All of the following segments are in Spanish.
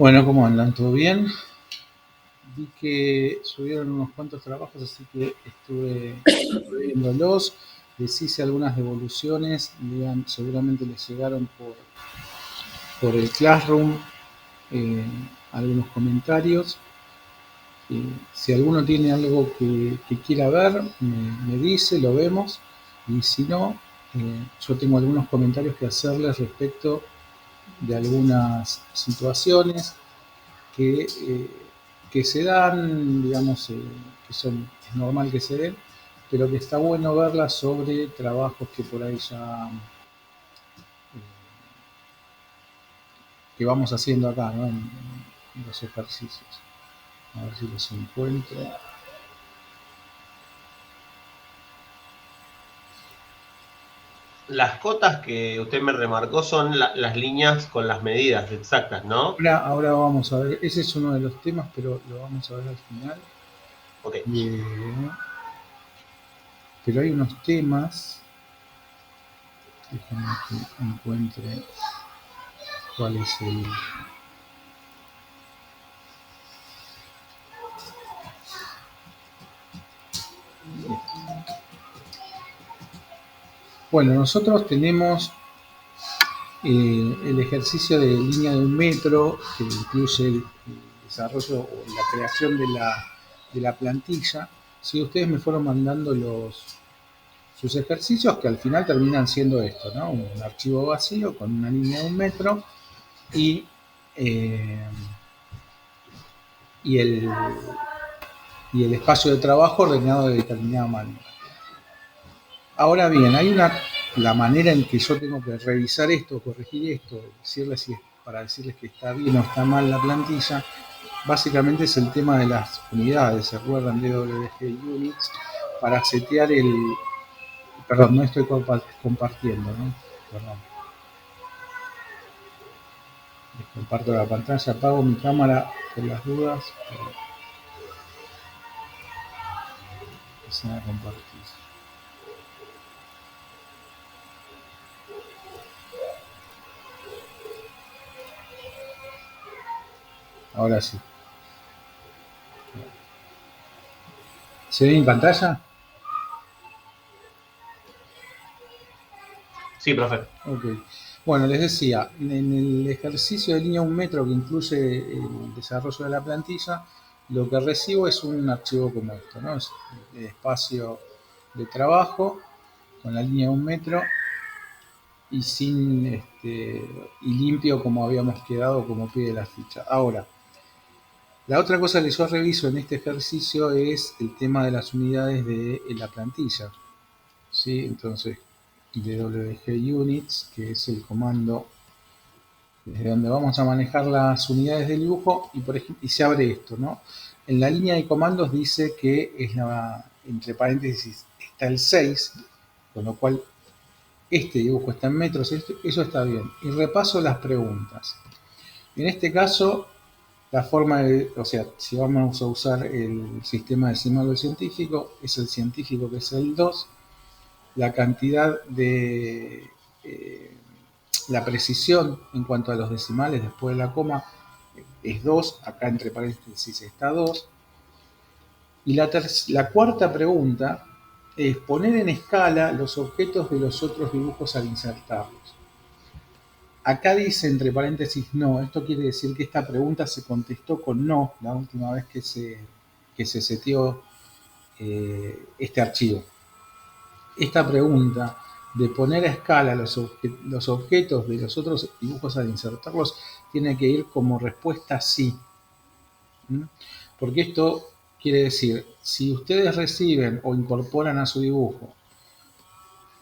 Bueno, ¿cómo andan? ¿Todo bien? Vi que subieron unos cuantos trabajos, así que estuve viéndolos. Les hice algunas devoluciones, seguramente les llegaron por el Classroom eh, algunos comentarios. Si alguno tiene algo que quiera ver, me dice, lo vemos. Y si no, yo tengo algunos comentarios que hacerles respecto de algunas situaciones que se dan, digamos, es normal que se den, pero que está bueno verlas sobre trabajos que por ahí ya, que vamos haciendo acá, ¿no? En los ejercicios. A ver si los encuentro. Las cotas que usted me remarcó son las líneas con las medidas exactas, ¿no? Ahora vamos a ver, ese es uno de los temas, pero lo vamos a ver al final. Ok. Eh, pero hay unos temas, déjame que encuentre cuál es el. Bueno, nosotros tenemos el ejercicio de línea de un metro, que incluye el desarrollo o la creación de la plantilla. Si ustedes me fueron mandando sus ejercicios, que al final terminan siendo esto, ¿no? Un archivo vacío con una línea de un metro y, eh, y, el, y el espacio de trabajo ordenado de determinada manera. Ahora bien, la manera en que yo tengo que revisar esto, corregir esto, para decirles que está bien o está mal la plantilla, básicamente es el tema de las unidades. ¿Se acuerdan de WG Units? Para setear Perdón, no estoy compartiendo, ¿no? Perdón. Les comparto la pantalla, apago mi cámara por las dudas, pero empecé a compartir. Ahora sí. ¿Se ve mi pantalla? Sí, profe. Ok. Bueno, les decía, en el ejercicio de línea un metro que incluye el desarrollo de la plantilla, lo que recibo es un archivo como esto, ¿no? Es el espacio de trabajo con la línea de un metro y y limpio como habíamos quedado como pide la ficha. Ahora, la otra cosa que yo reviso en este ejercicio es el tema de las unidades de la plantilla, ¿sí? Entonces, DWG units, que es el comando desde donde vamos a manejar las unidades del dibujo y, por ejemplo, y se abre esto, ¿no? En la línea de comandos dice que entre paréntesis está el 6, con lo cual este dibujo está en metros, eso está bien. Y repaso las preguntas. En este caso, o sea, si vamos a usar el sistema decimal del científico, es el científico que es el 2, la cantidad de la precisión en cuanto a los decimales después de la coma es 2, acá entre paréntesis está 2. Y la cuarta pregunta es poner en escala los objetos de los otros dibujos al insertarlos. Acá dice entre paréntesis no, esto quiere decir que esta pregunta se contestó con no la última vez que se seteó este archivo. Esta pregunta de poner a escala los objetos de los otros dibujos al insertarlos tiene que ir como respuesta sí. ¿Mm? Porque esto quiere decir, si ustedes reciben o incorporan a su dibujo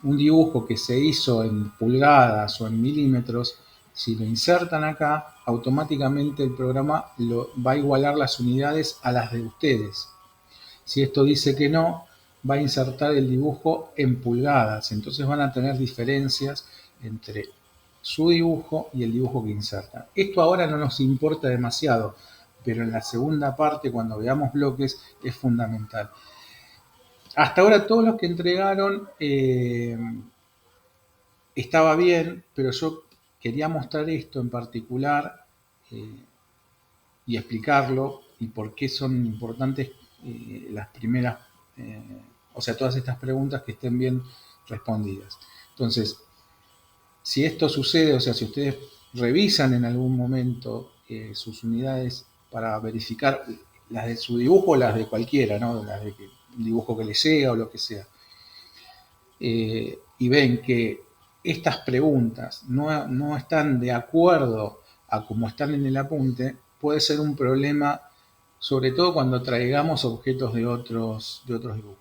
un dibujo que se hizo en pulgadas o en milímetros, si lo insertan acá, automáticamente el programa va a igualar las unidades a las de ustedes. Si esto dice que no, va a insertar el dibujo en pulgadas. Entonces van a tener diferencias entre su dibujo y el dibujo que insertan. Esto ahora no nos importa demasiado, pero en la segunda parte, cuando veamos bloques, es fundamental. Hasta ahora todos los que entregaron estaba bien, pero yo quería mostrar esto en particular, y explicarlo y por qué son importantes las primeras, o sea, todas estas preguntas que estén bien respondidas. Entonces, si esto sucede, o sea, si ustedes revisan en algún momento sus unidades para verificar las de su dibujo o las de cualquiera, ¿no? Las de dibujo que les llega o lo que sea, y ven que estas preguntas no están de acuerdo a como están en el apunte, puede ser un problema, sobre todo cuando traigamos objetos de otros dibujos.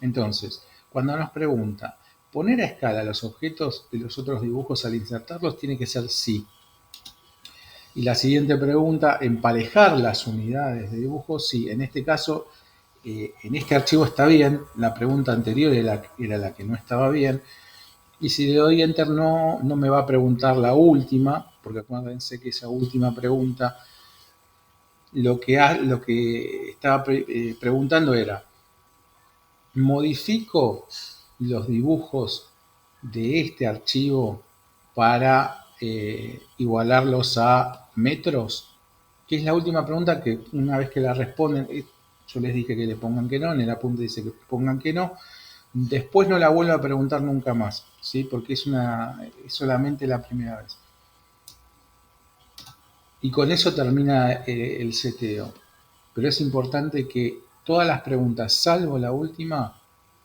Entonces, cuando nos pregunta, ¿poner a escala los objetos de los otros dibujos al insertarlos? Tiene que ser sí. Y la siguiente pregunta, ¿emparejar las unidades de dibujo? Sí, en este caso, en este archivo está bien, la pregunta anterior era la que no estaba bien, y si le doy enter no me va a preguntar la última, porque acuérdense que esa última pregunta lo que estaba preguntando era, ¿modifico los dibujos de este archivo para igualarlos a metros? Que es la última pregunta que una vez que la responden, yo les dije que le pongan que no, en el apunte dice que pongan que no, después no la vuelvo a preguntar nunca más, ¿sí? Porque es solamente la primera vez. Y con eso termina el seteo. Pero es importante que todas las preguntas, salvo la última,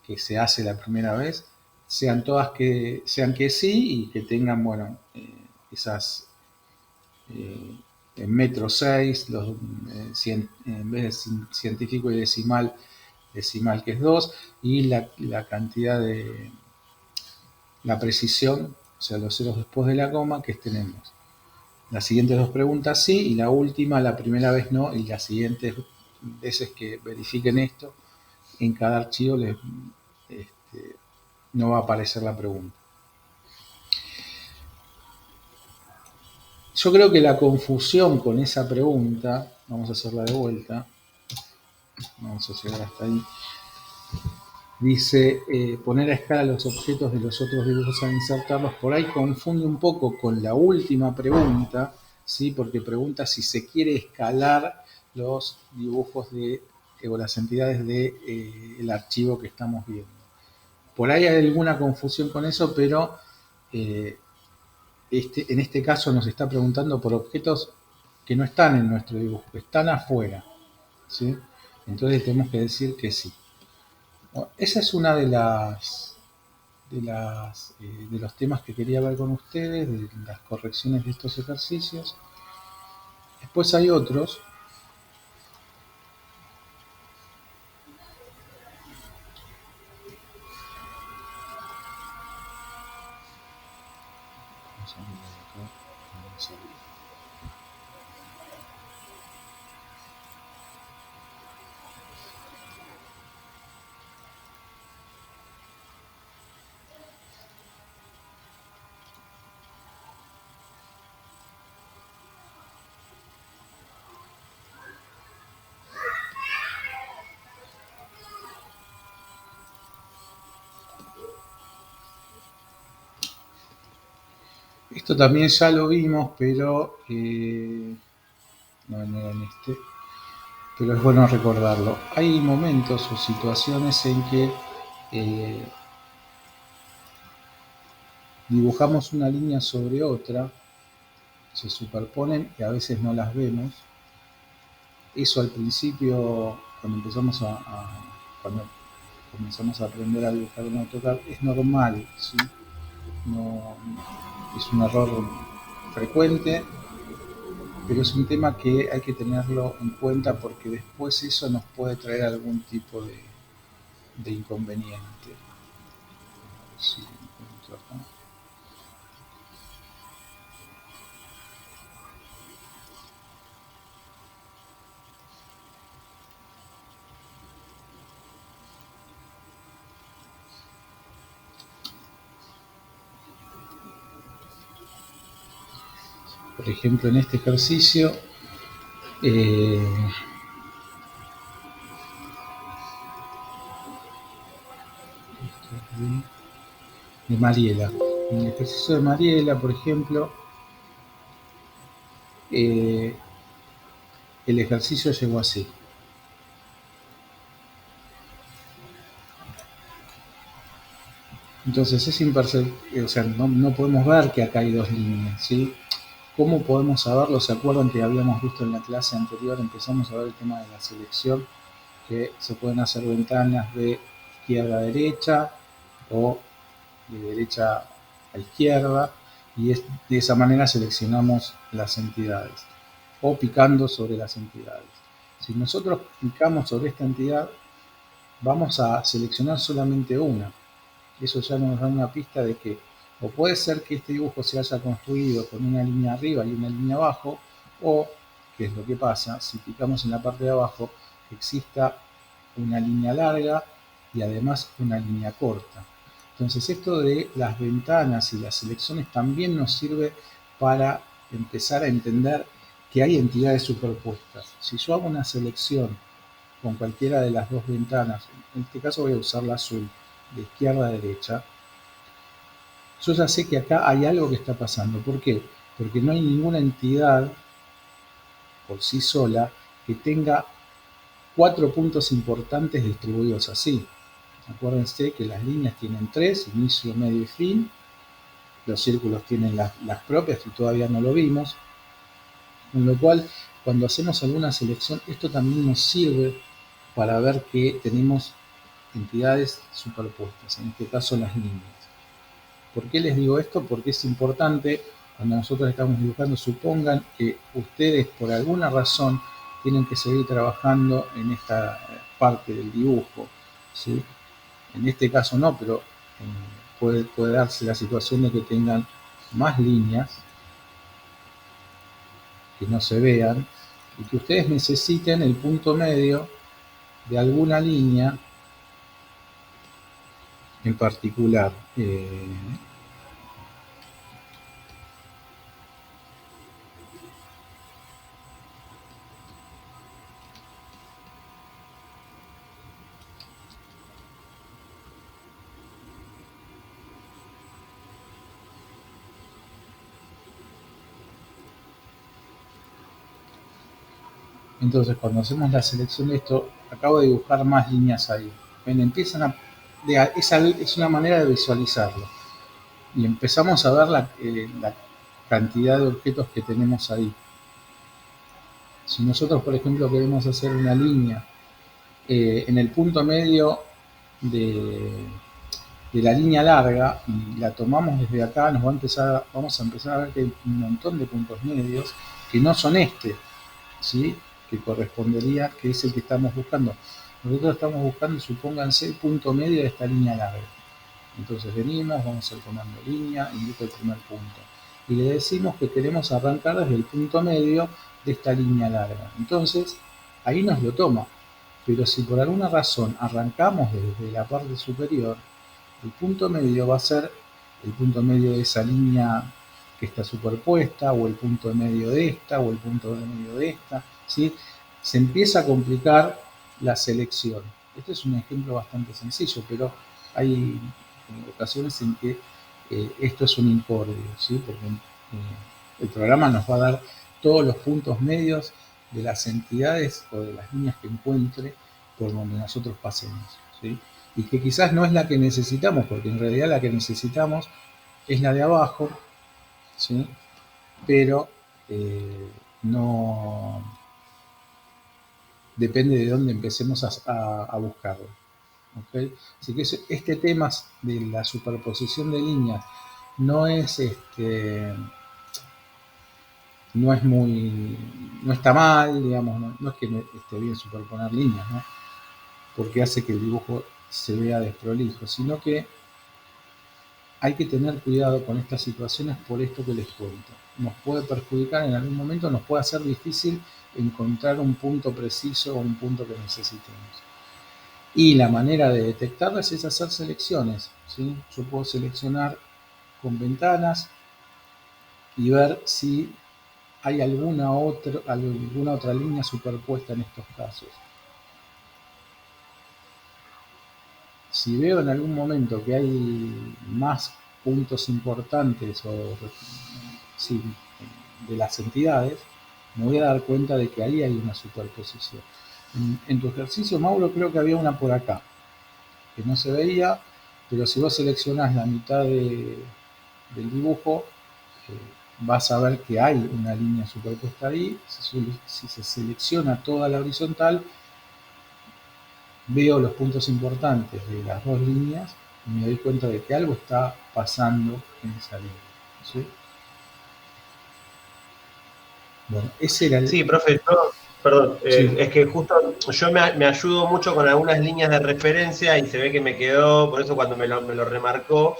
que se hace la primera vez, sean todas que sí y que tengan, bueno, esas en metro 6, en vez de científico y decimal que es 2, y la cantidad de la precisión, o sea, los ceros después de la coma que tenemos. Las siguientes dos preguntas sí, y la última, la primera vez no, y las siguientes veces que verifiquen esto, en cada archivo no va a aparecer la pregunta. Yo creo que la confusión con esa pregunta, vamos a hacerla de vuelta, vamos a llegar hasta ahí, dice poner a escala los objetos de los otros dibujos al insertarlos, por ahí confunde un poco con la última pregunta, ¿sí? Porque pregunta si se quiere escalar los dibujos o las entidades del archivo que estamos viendo. Por ahí hay alguna confusión con eso, pero en este caso nos está preguntando por objetos que no están en nuestro dibujo, que están afuera, ¿sí? Entonces tenemos que decir que sí. Bueno, esa es una de los temas que quería ver con ustedes, de las correcciones de estos ejercicios. Después hay otros. Vamos a ver acá. Vamos a ver. Esto también ya lo vimos, pero no era en este, pero es bueno recordarlo. Hay momentos o situaciones en que dibujamos una línea sobre otra, se superponen y a veces no las vemos. Eso al principio, cuando comenzamos a aprender a dibujar en AutoCAD, es normal, ¿sí? No, es un error frecuente, pero es un tema que hay que tenerlo en cuenta porque después eso nos puede traer algún tipo de inconveniente. Sí, por ejemplo, en este ejercicio, de Mariela. En el ejercicio de Mariela, por ejemplo, el ejercicio llegó así. Entonces es imperceptible, o sea, no podemos ver que acá hay dos líneas, ¿sí? ¿Cómo podemos saberlo? ¿Se acuerdan que habíamos visto en la clase anterior? Empezamos a ver el tema de la selección, que se pueden hacer ventanas de izquierda a derecha o de derecha a izquierda, y de esa manera seleccionamos las entidades, o picando sobre las entidades. Si nosotros picamos sobre esta entidad, vamos a seleccionar solamente una. Eso ya nos da una pista de que o puede ser que este dibujo se haya construido con una línea arriba y una línea abajo, o, que es lo que pasa, si picamos en la parte de abajo, que exista una línea larga y además una línea corta. Entonces esto de las ventanas y las selecciones también nos sirve para empezar a entender que hay entidades superpuestas. Si yo hago una selección con cualquiera de las dos ventanas, en este caso voy a usar la azul, de izquierda a derecha, yo ya sé que acá hay algo que está pasando. ¿Por qué? Porque no hay ninguna entidad por sí sola que tenga cuatro puntos importantes distribuidos así. Acuérdense que las líneas tienen tres, inicio, medio y fin. Los círculos tienen las propias y todavía no lo vimos. Con lo cual, cuando hacemos alguna selección, esto también nos sirve para ver que tenemos entidades superpuestas, en este caso las líneas. ¿Por qué les digo esto? Porque es importante cuando nosotros estamos dibujando, supongan que ustedes por alguna razón tienen que seguir trabajando en esta parte del dibujo, ¿sí? En este caso no, pero puede darse la situación de que tengan más líneas que no se vean y que ustedes necesiten el punto medio de alguna línea en particular. Entonces, cuando hacemos la selección de esto, acabo de dibujar más líneas ahí. Ven, empiezan a, es una manera de visualizarlo. Y empezamos a ver la cantidad de objetos que tenemos ahí. Si nosotros, por ejemplo, queremos hacer una línea en el punto medio de, de la línea larga y la tomamos desde acá, vamos a empezar a ver que hay un montón de puntos medios que no son este, ¿sí? Que correspondería, que es el que estamos buscando. Nosotros estamos buscando, supónganse, el punto medio de esta línea larga. Entonces venimos, vamos a ir tomando línea, indico el primer punto. Y le decimos que queremos arrancar desde el punto medio de esta línea larga. Entonces, ahí nos lo toma. Pero si por alguna razón arrancamos desde la parte superior, el punto medio va a ser el punto medio de esa línea que está superpuesta, o el punto medio de esta, o el punto medio de esta, ¿sí? Se empieza a complicar la selección. Este es un ejemplo bastante sencillo, pero hay ocasiones en que esto es un incordio, ¿sí? Porque el programa nos va a dar todos los puntos medios de las entidades o de las líneas que encuentre por donde nosotros pasemos, ¿sí? Y que quizás no es la que necesitamos, porque en realidad la que necesitamos es la de abajo, ¿sí? Pero no depende de dónde empecemos a buscarlo. ¿Okay? Así que este tema de la superposición de líneas no es no es muy, no está mal, digamos, no es que no esté bien superponer líneas, ¿no? Porque hace que el dibujo se vea desprolijo, sino que hay que tener cuidado con estas situaciones por esto que les cuento. Nos puede perjudicar en algún momento, nos puede hacer difícil encontrar un punto preciso o un punto que necesitemos. Y la manera de detectarlas es hacer selecciones, ¿sí? Yo puedo seleccionar con ventanas y ver si hay alguna otra línea superpuesta en estos casos. Si veo en algún momento que hay más puntos importantes o sí, de las entidades, me voy a dar cuenta de que ahí hay una superposición. En tu ejercicio, Mauro, creo que había una por acá, que no se veía, pero si vos seleccionás la mitad del dibujo, vas a ver que hay una línea superpuesta ahí. Si se selecciona toda la horizontal, veo los puntos importantes de las dos líneas y me doy cuenta de que algo está pasando en esa línea, ¿sí? Bueno, ese era el... Sí, profe, perdón, Sí, es que justo yo me ayudo mucho con algunas líneas de referencia y se ve que me quedó, por eso cuando me lo remarcó,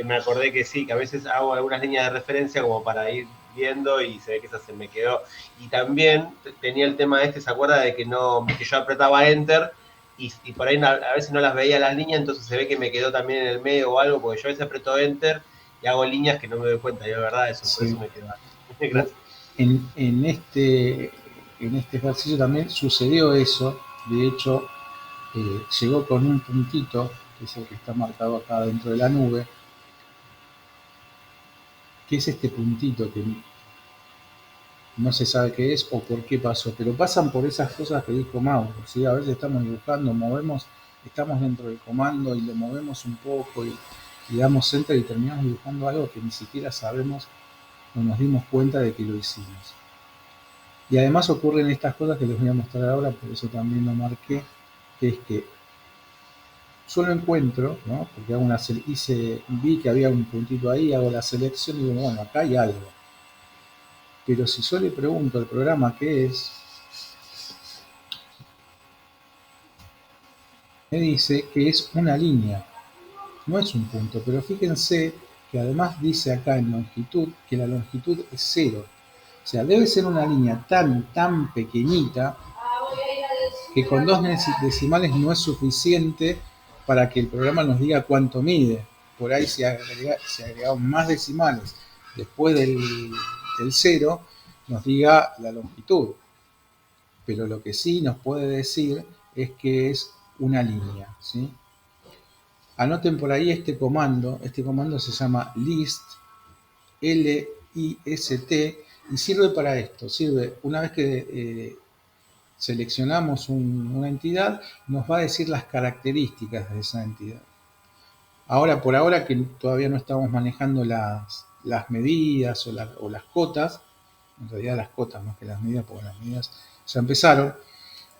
me acordé que sí, que a veces hago algunas líneas de referencia como para ir viendo y se ve que esa se me quedó. Y también tenía el tema este, ¿se acuerda de que no, que yo apretaba Enter y por ahí a veces no las veía las líneas, entonces se ve que me quedó también en el medio o algo, porque yo a veces aprieto Enter y hago líneas que no me doy cuenta, yo de verdad eso, por sí. eso me quedó ahí. Gracias. En este ejercicio también sucedió eso. De hecho, llegó con un puntito, que es el que está marcado acá dentro de la nube, que es este puntito que no se sabe qué es o por qué pasó, pero pasan por esas cosas que dijo Mauro, ¿sí? A veces estamos dibujando, movemos, estamos dentro del comando y lo movemos un poco y damos enter y terminamos dibujando algo que ni siquiera sabemos o nos dimos cuenta de que lo hicimos. Y además ocurren estas cosas que les voy a mostrar ahora, por eso también lo marqué, que es que yo lo encuentro, ¿no? Porque vi que había un puntito ahí, hago la selección y digo, bueno, acá hay algo. Pero si yo le pregunto al programa qué es, me dice que es una línea, no es un punto. Pero fíjense que además dice acá en longitud que la longitud es cero. O sea, debe ser una línea tan pequeñita que con dos decimales no es suficiente para que el programa nos diga cuánto mide. Por ahí se agregaron más decimales después del cero, nos diga la longitud. Pero lo que sí nos puede decir es que es una línea, ¿sí? Anoten por ahí este comando se llama list, L-I-S-T, y sirve para esto, sirve una vez que seleccionamos una entidad, nos va a decir las características de esa entidad. Ahora, por ahora que todavía no estamos manejando las medidas o las cotas, en realidad las cotas más que las medidas, porque las medidas ya empezaron,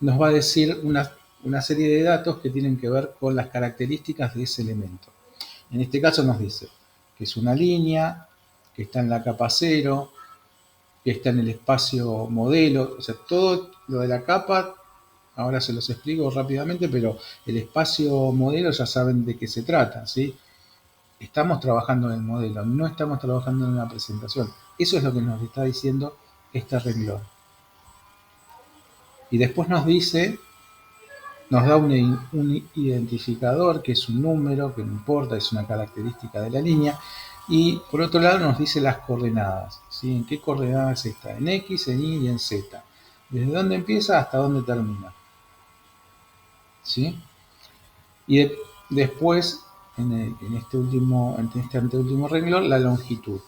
nos va a decir una serie de datos que tienen que ver con las características de ese elemento. En este caso nos dice que es una línea, que está en la capa 0, que está en el espacio modelo, o sea, todo lo de la capa, ahora se los explico rápidamente, pero el espacio modelo ya saben de qué se trata, ¿sí? Estamos trabajando en el modelo, no estamos trabajando en una presentación. Eso es lo que nos está diciendo este renglón. Y después nos da un identificador que es un número, que no importa, es una característica de la línea. Y por otro lado nos dice las coordenadas, ¿sí? ¿En qué coordenadas está? En X, en Y y en Z. Desde dónde empieza hasta dónde termina, ¿sí? Y después, en este anteúltimo renglón, la longitud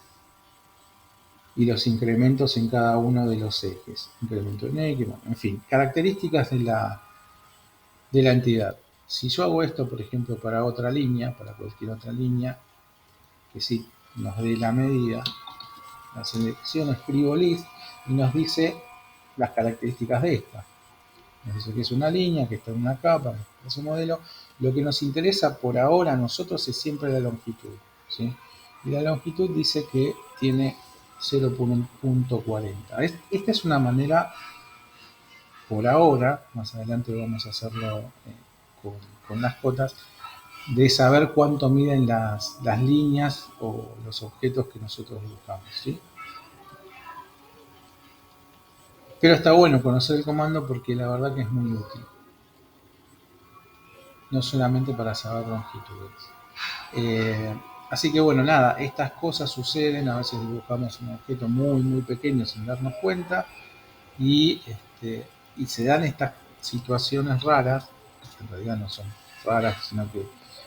y los incrementos en cada uno de los ejes. Incremento en X, bueno, en fin, características de la entidad. Si yo hago esto, por ejemplo, para otra línea, para cualquier otra línea, que sí nos dé la medida, la selección, escribo list y nos dice las características de esta. Nos dice que es una línea, que está en una capa, es un modelo. Lo que nos interesa por ahora a nosotros es siempre la longitud, ¿sí? Y la longitud dice que tiene 0.40. Esta es una manera, por ahora, más adelante vamos a hacerlo con, con las cotas, de saber cuánto miden las líneas o los objetos que nosotros dibujamos, ¿sí? Pero está bueno conocer el comando porque la verdad que es muy útil, no solamente para saber longitudes. Así que bueno, nada, estas cosas suceden, a veces dibujamos un objeto muy pequeño sin darnos cuenta y, y se dan estas situaciones raras, que en realidad no son raras, sino que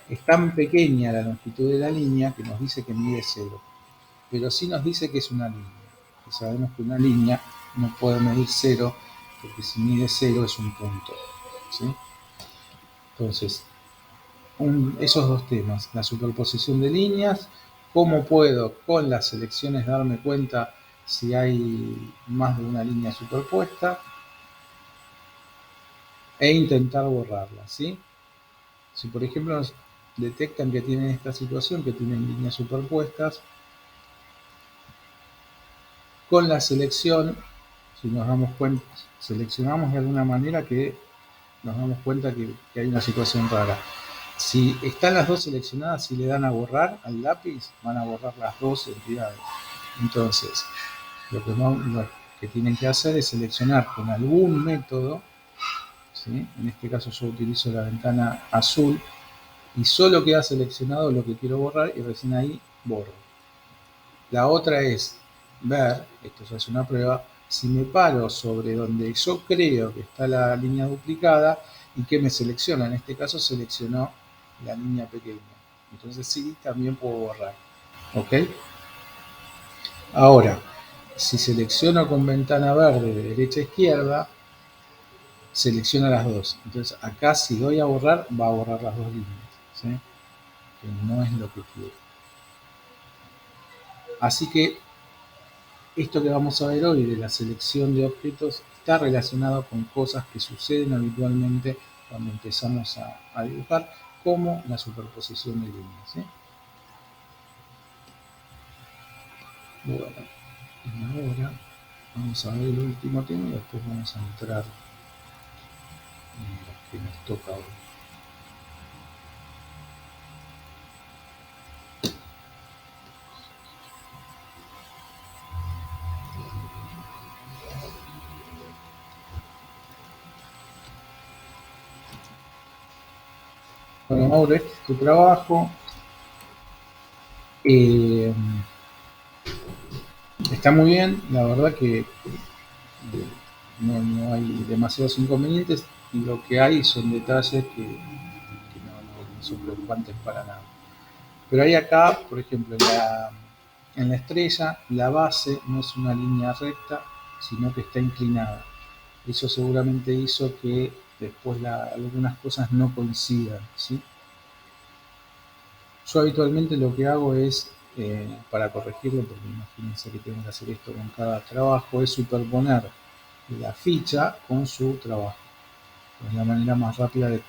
es tan pequeña la longitud de la línea que nos dice que mide 0, pero sí nos dice que es una línea, que sabemos que una línea no puede medir 0, porque si mide 0 es un punto, ¿sí? Entonces, esos dos temas, la superposición de líneas, cómo puedo con las selecciones darme cuenta si hay más de una línea superpuesta, e intentar borrarla, ¿sí? Si por ejemplo nos detectan que tienen esta situación, que tienen líneas superpuestas, con la selección, si nos damos cuenta, seleccionamos de alguna manera que nos damos cuenta que hay una situación rara. Si están las dos seleccionadas y le dan a borrar al lápiz, van a borrar las dos entidades. Entonces, lo que tienen que hacer es seleccionar con algún método, ¿sí? En este caso yo utilizo la ventana azul, y solo queda seleccionado lo que quiero borrar y recién ahí borro. La otra es ver, esto ya es una prueba, si me paro sobre donde yo creo que está la línea duplicada y que me selecciona. En este caso seleccionó la línea pequeña. Entonces sí, también puedo borrar. ¿Ok? Ahora, si selecciono con ventana verde de derecha a izquierda, selecciona las dos. Entonces acá si doy a borrar, va a borrar las dos líneas, ¿sí? Que no es lo que quiero. Así que esto que vamos a ver hoy de la selección de objetos está relacionado con cosas que suceden habitualmente cuando empezamos a dibujar, como la superposición de líneas, ¿sí? Bueno, y ahora vamos a ver el último tema y después vamos a entrar en lo que nos toca hoy. Bueno, Mauro, este es tu trabajo. Eh, Está muy bien, la verdad que no hay demasiados inconvenientes, y lo que hay son detalles que no son preocupantes para nada. Pero hay acá, por ejemplo, en la estrella, la base no es una línea recta, sino que está inclinada. Eso seguramente hizo que después algunas cosas no coincidan, ¿sí? Yo habitualmente lo que hago es, para corregirlo, porque imagínense que tengo que hacer esto con cada trabajo, es superponer la ficha con su trabajo. Es la manera más rápida de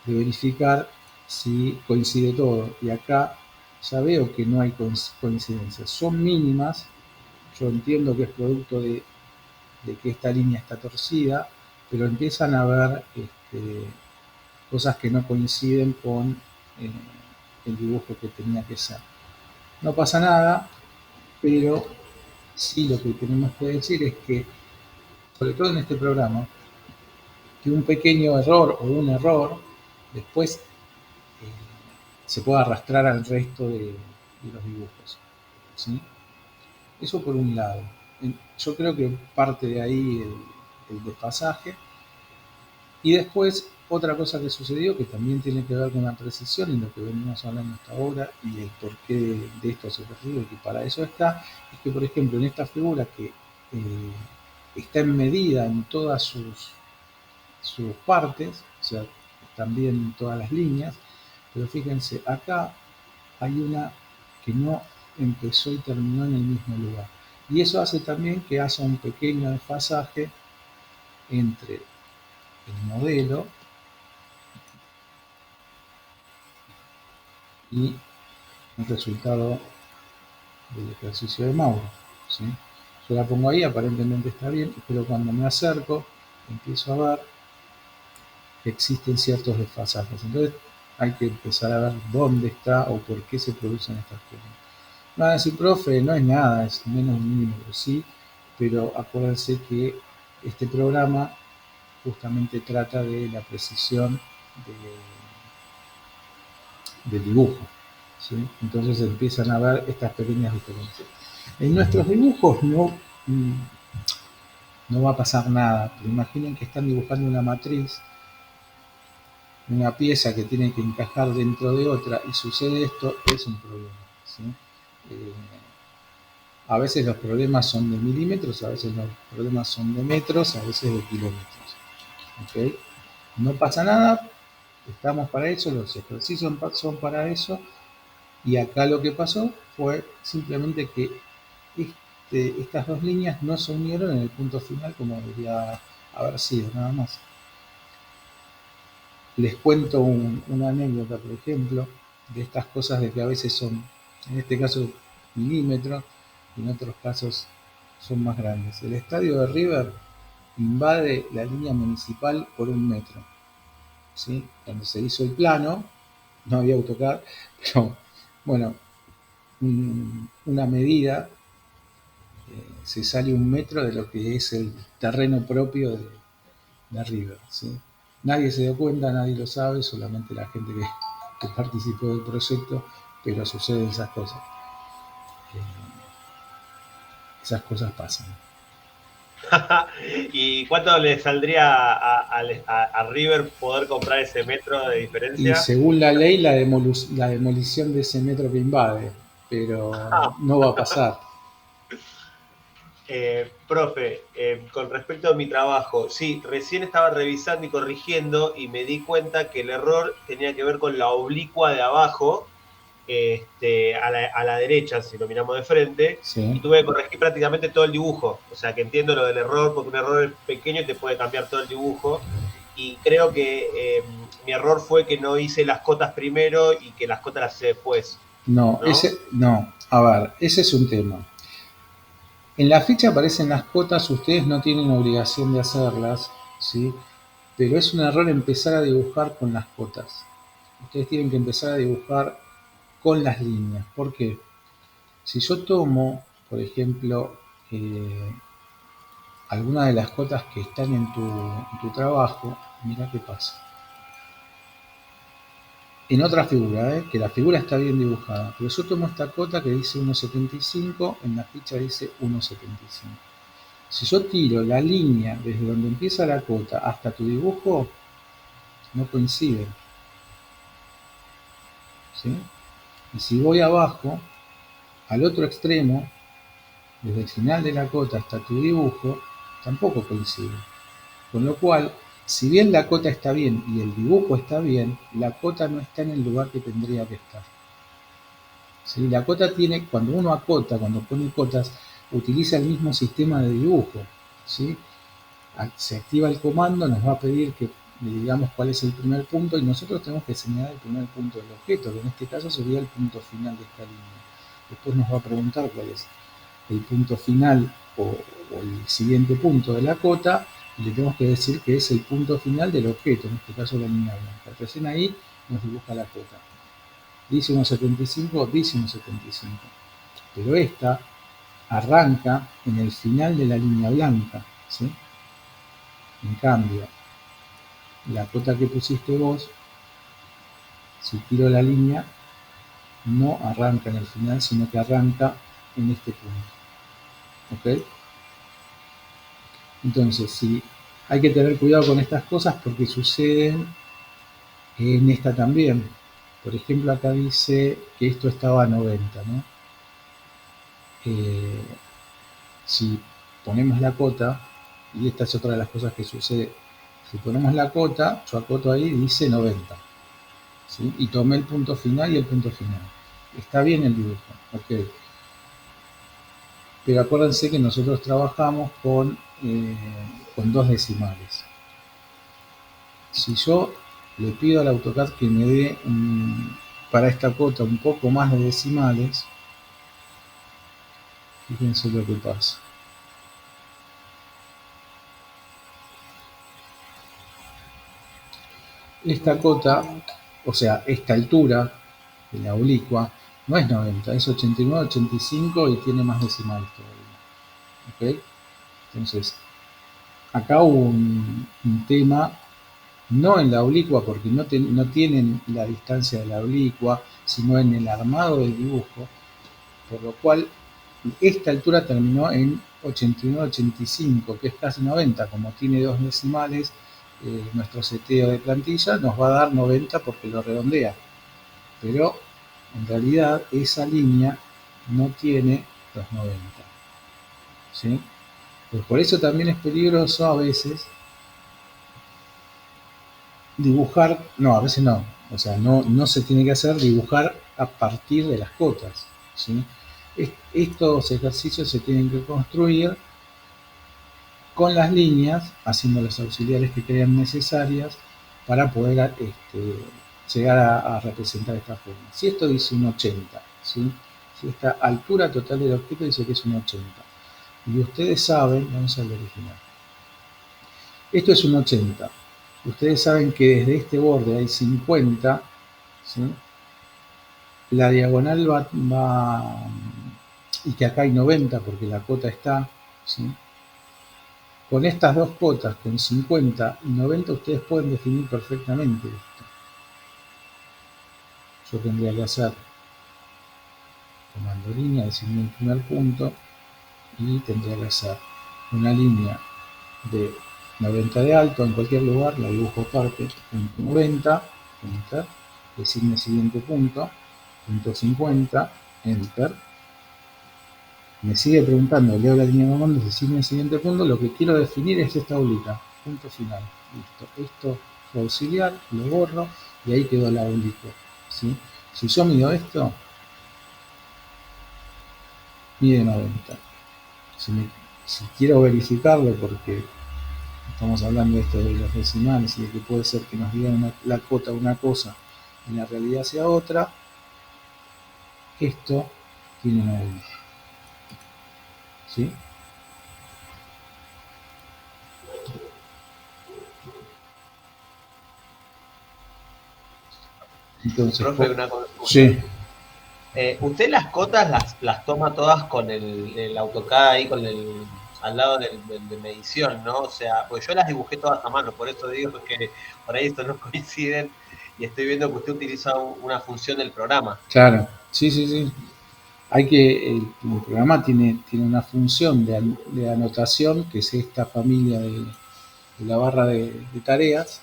verificar si coincide todo. Y acá ya veo que no hay coincidencias. Son mínimas. Yo entiendo que es producto de que esta línea está torcida, pero empiezan a haber cosas que no coinciden con eh, el dibujo que tenía que ser. No pasa nada, pero sí lo que tenemos que decir es que, sobre todo en este programa, que un pequeño error o un error después se puede arrastrar al resto de los dibujos, ¿sí? Eso por un lado. Yo creo que parte de ahí el desfasaje. Y después, otra cosa que sucedió, que también tiene que ver con la precisión y lo que venimos hablando hasta ahora, y el porqué de esto se percibe, que para eso está, es que, por ejemplo, en esta figura que está en medida en todas sus partes, o sea, también en todas las líneas, pero fíjense, acá hay una que no empezó y terminó en el mismo lugar. Y eso hace también que haya un pequeño desfasaje entre el modelo y el resultado del ejercicio de Mauro, ¿sí? Yo la pongo ahí, aparentemente está bien, pero cuando me acerco empiezo a ver que existen ciertos desfasajes. Entonces hay que empezar a ver dónde está o por qué se producen estas cosas. Me van a decir, profe, no es nada, es menos un milímetro, sí, pero acuérdense que este programa justamente trata de la precisión del dibujo, ¿sí? Entonces empiezan a ver estas pequeñas diferencias. En nuestros dibujos no va a pasar nada, pero imaginen que están dibujando una matriz, una pieza que tiene que encajar dentro de otra, y sucede esto, es un problema, ¿sí? A veces los problemas son de milímetros, a veces los problemas son de metros, a veces de kilómetros. ¿Ok? No pasa nada, estamos para eso, los ejercicios son para eso, y acá lo que pasó fue simplemente que estas dos líneas no se unieron en el punto final como debería haber sido, nada más. Les cuento una anécdota, por ejemplo, de estas cosas de que a veces son, en este caso, milímetros, y en otros casos son más grandes. El estadio de River invade la línea municipal por 1 metro. ¿Sí? Cuando se hizo el plano, no había AutoCAD, pero bueno, una medida se sale 1 metro de lo que es el terreno propio de River. ¿Sí? Nadie se dio cuenta, nadie lo sabe, solamente la gente que participó del proyecto, pero suceden esas cosas. Esas cosas pasan. ¿Y cuánto le saldría a River poder comprar ese metro de Y diferencia? según la ley, la demolición de ese metro que invade, pero no va a pasar. Profe, con respecto a mi trabajo, sí, recién estaba revisando y corrigiendo y me di cuenta que el error tenía que ver con la oblicua de abajo, a la derecha, si lo miramos de frente, y ¿Sí? tuve que corregir prácticamente todo el dibujo. O sea que entiendo lo del error, porque un error pequeño te puede cambiar todo el dibujo. Y creo que mi error fue que no hice las cotas primero y que las cotas las hice después, No, ¿no? no, a ver, ese es un tema. En la ficha aparecen las cotas, ustedes no tienen obligación de hacerlas, ¿sí? Pero es un error empezar a dibujar con las cotas. Ustedes tienen que empezar a dibujar con las líneas. ¿Por qué? Si yo tomo, por ejemplo, alguna de las cotas que están en tu trabajo, mira qué pasa. En otra figura, que la figura está bien dibujada, pero yo tomo esta cota que dice 1,75, en la ficha dice 1,75. Si yo tiro la línea desde donde empieza la cota hasta tu dibujo, no coinciden. ¿Sí? Y si voy abajo, al otro extremo, desde el final de la cota hasta tu dibujo, tampoco coincide. Con lo cual, si bien la cota está bien y el dibujo está bien, la cota no está en el lugar que tendría que estar. ¿Sí? La cota tiene, cuando uno acota, cuando pone cotas, utiliza el mismo sistema de dibujo. ¿Sí? Se activa el comando, nos va a pedir que le digamos cuál es el primer punto y nosotros tenemos que señalar el primer punto del objeto, que en este caso sería el punto final de esta línea. Después nos va a preguntar cuál es el punto final o el siguiente punto de la cota y le tenemos que decir que es el punto final del objeto, en este caso la línea blanca. Recién ahí nos dibuja la cota. Dice 1,75, dice 1,75. Pero esta arranca en el final de la línea blanca. ¿Sí? En cambio, la cota que pusiste vos, si tiro la línea, no arranca en el final, sino que arranca en este punto. ¿Ok? Entonces, sí, hay que tener cuidado con estas cosas porque suceden en esta también. Por ejemplo, acá dice que esto estaba a 90, ¿no? Eh, si ponemos la cota, y esta es otra de las cosas que sucede, si ponemos la cota, yo acoto ahí, dice 90. ¿Sí? Y tomé el punto final y el punto final. Está bien el dibujo, ok. Pero acuérdense que nosotros trabajamos con dos decimales. Si yo le pido al AutoCAD que me dé para esta cota un poco más de decimales, fíjense lo que pasa. Esta cota, o sea, esta altura de la oblicua, no es 90, es 89, 85 y tiene más decimales todavía. ¿Ok? Entonces, acá hubo un tema, no en la oblicua, porque no tienen la distancia de la oblicua, sino en el armado del dibujo, por lo cual esta altura terminó en 89-85, que es casi 90, como tiene dos decimales, nuestro seteo de plantilla nos va a dar 90 porque lo redondea, pero en realidad esa línea no tiene los 90. ¿Sí? Pues por eso también es peligroso a veces dibujar, no, a veces no, o sea, no se tiene que hacer dibujar a partir de las cotas. ¿Sí? Estos ejercicios se tienen que construir con las líneas, haciendo los auxiliares que crean necesarias para poder llegar a representar esta forma. Si esto dice un 80, ¿sí? Si esta altura total del objeto dice que es un 80, y ustedes saben, vamos al original, esto es un 80, ustedes saben que desde este borde hay 50, ¿sí? La diagonal y que acá hay 90 porque la cota está, ¿sí? Con estas dos cotas, con 50 y 90, ustedes pueden definir perfectamente esto. Yo tendría que hacer, tomando línea, decidiendo el primer punto, y tendría que hacer una línea de 90 de alto en cualquier lugar, la dibujo aparte, punto 90, enter, designe el siguiente punto, punto 50, enter. Me sigue preguntando, leo la línea de comandos, designe el siguiente punto, lo que quiero definir es esta bolita, punto final, listo. Esto fue auxiliar, lo borro y ahí quedó la bolita, ¿sí? Si yo mido esto, mide 90. Si quiero verificarlo, porque estamos hablando de esto de los decimales y de que puede ser que nos digan la cota una cosa y la realidad sea otra, esto tiene 90. ¿Sí? Entonces, Profe, una consulta. sí. ¿Usted las cotas las toma todas con el AutoCAD ahí, al lado de medición, ¿no? O sea, pues yo las dibujé todas a mano, por eso digo que por ahí estos no coinciden y estoy viendo que usted utiliza una función del programa. Claro, sí, sí, sí. El programa tiene una función de anotación, que es esta familia de la barra de tareas,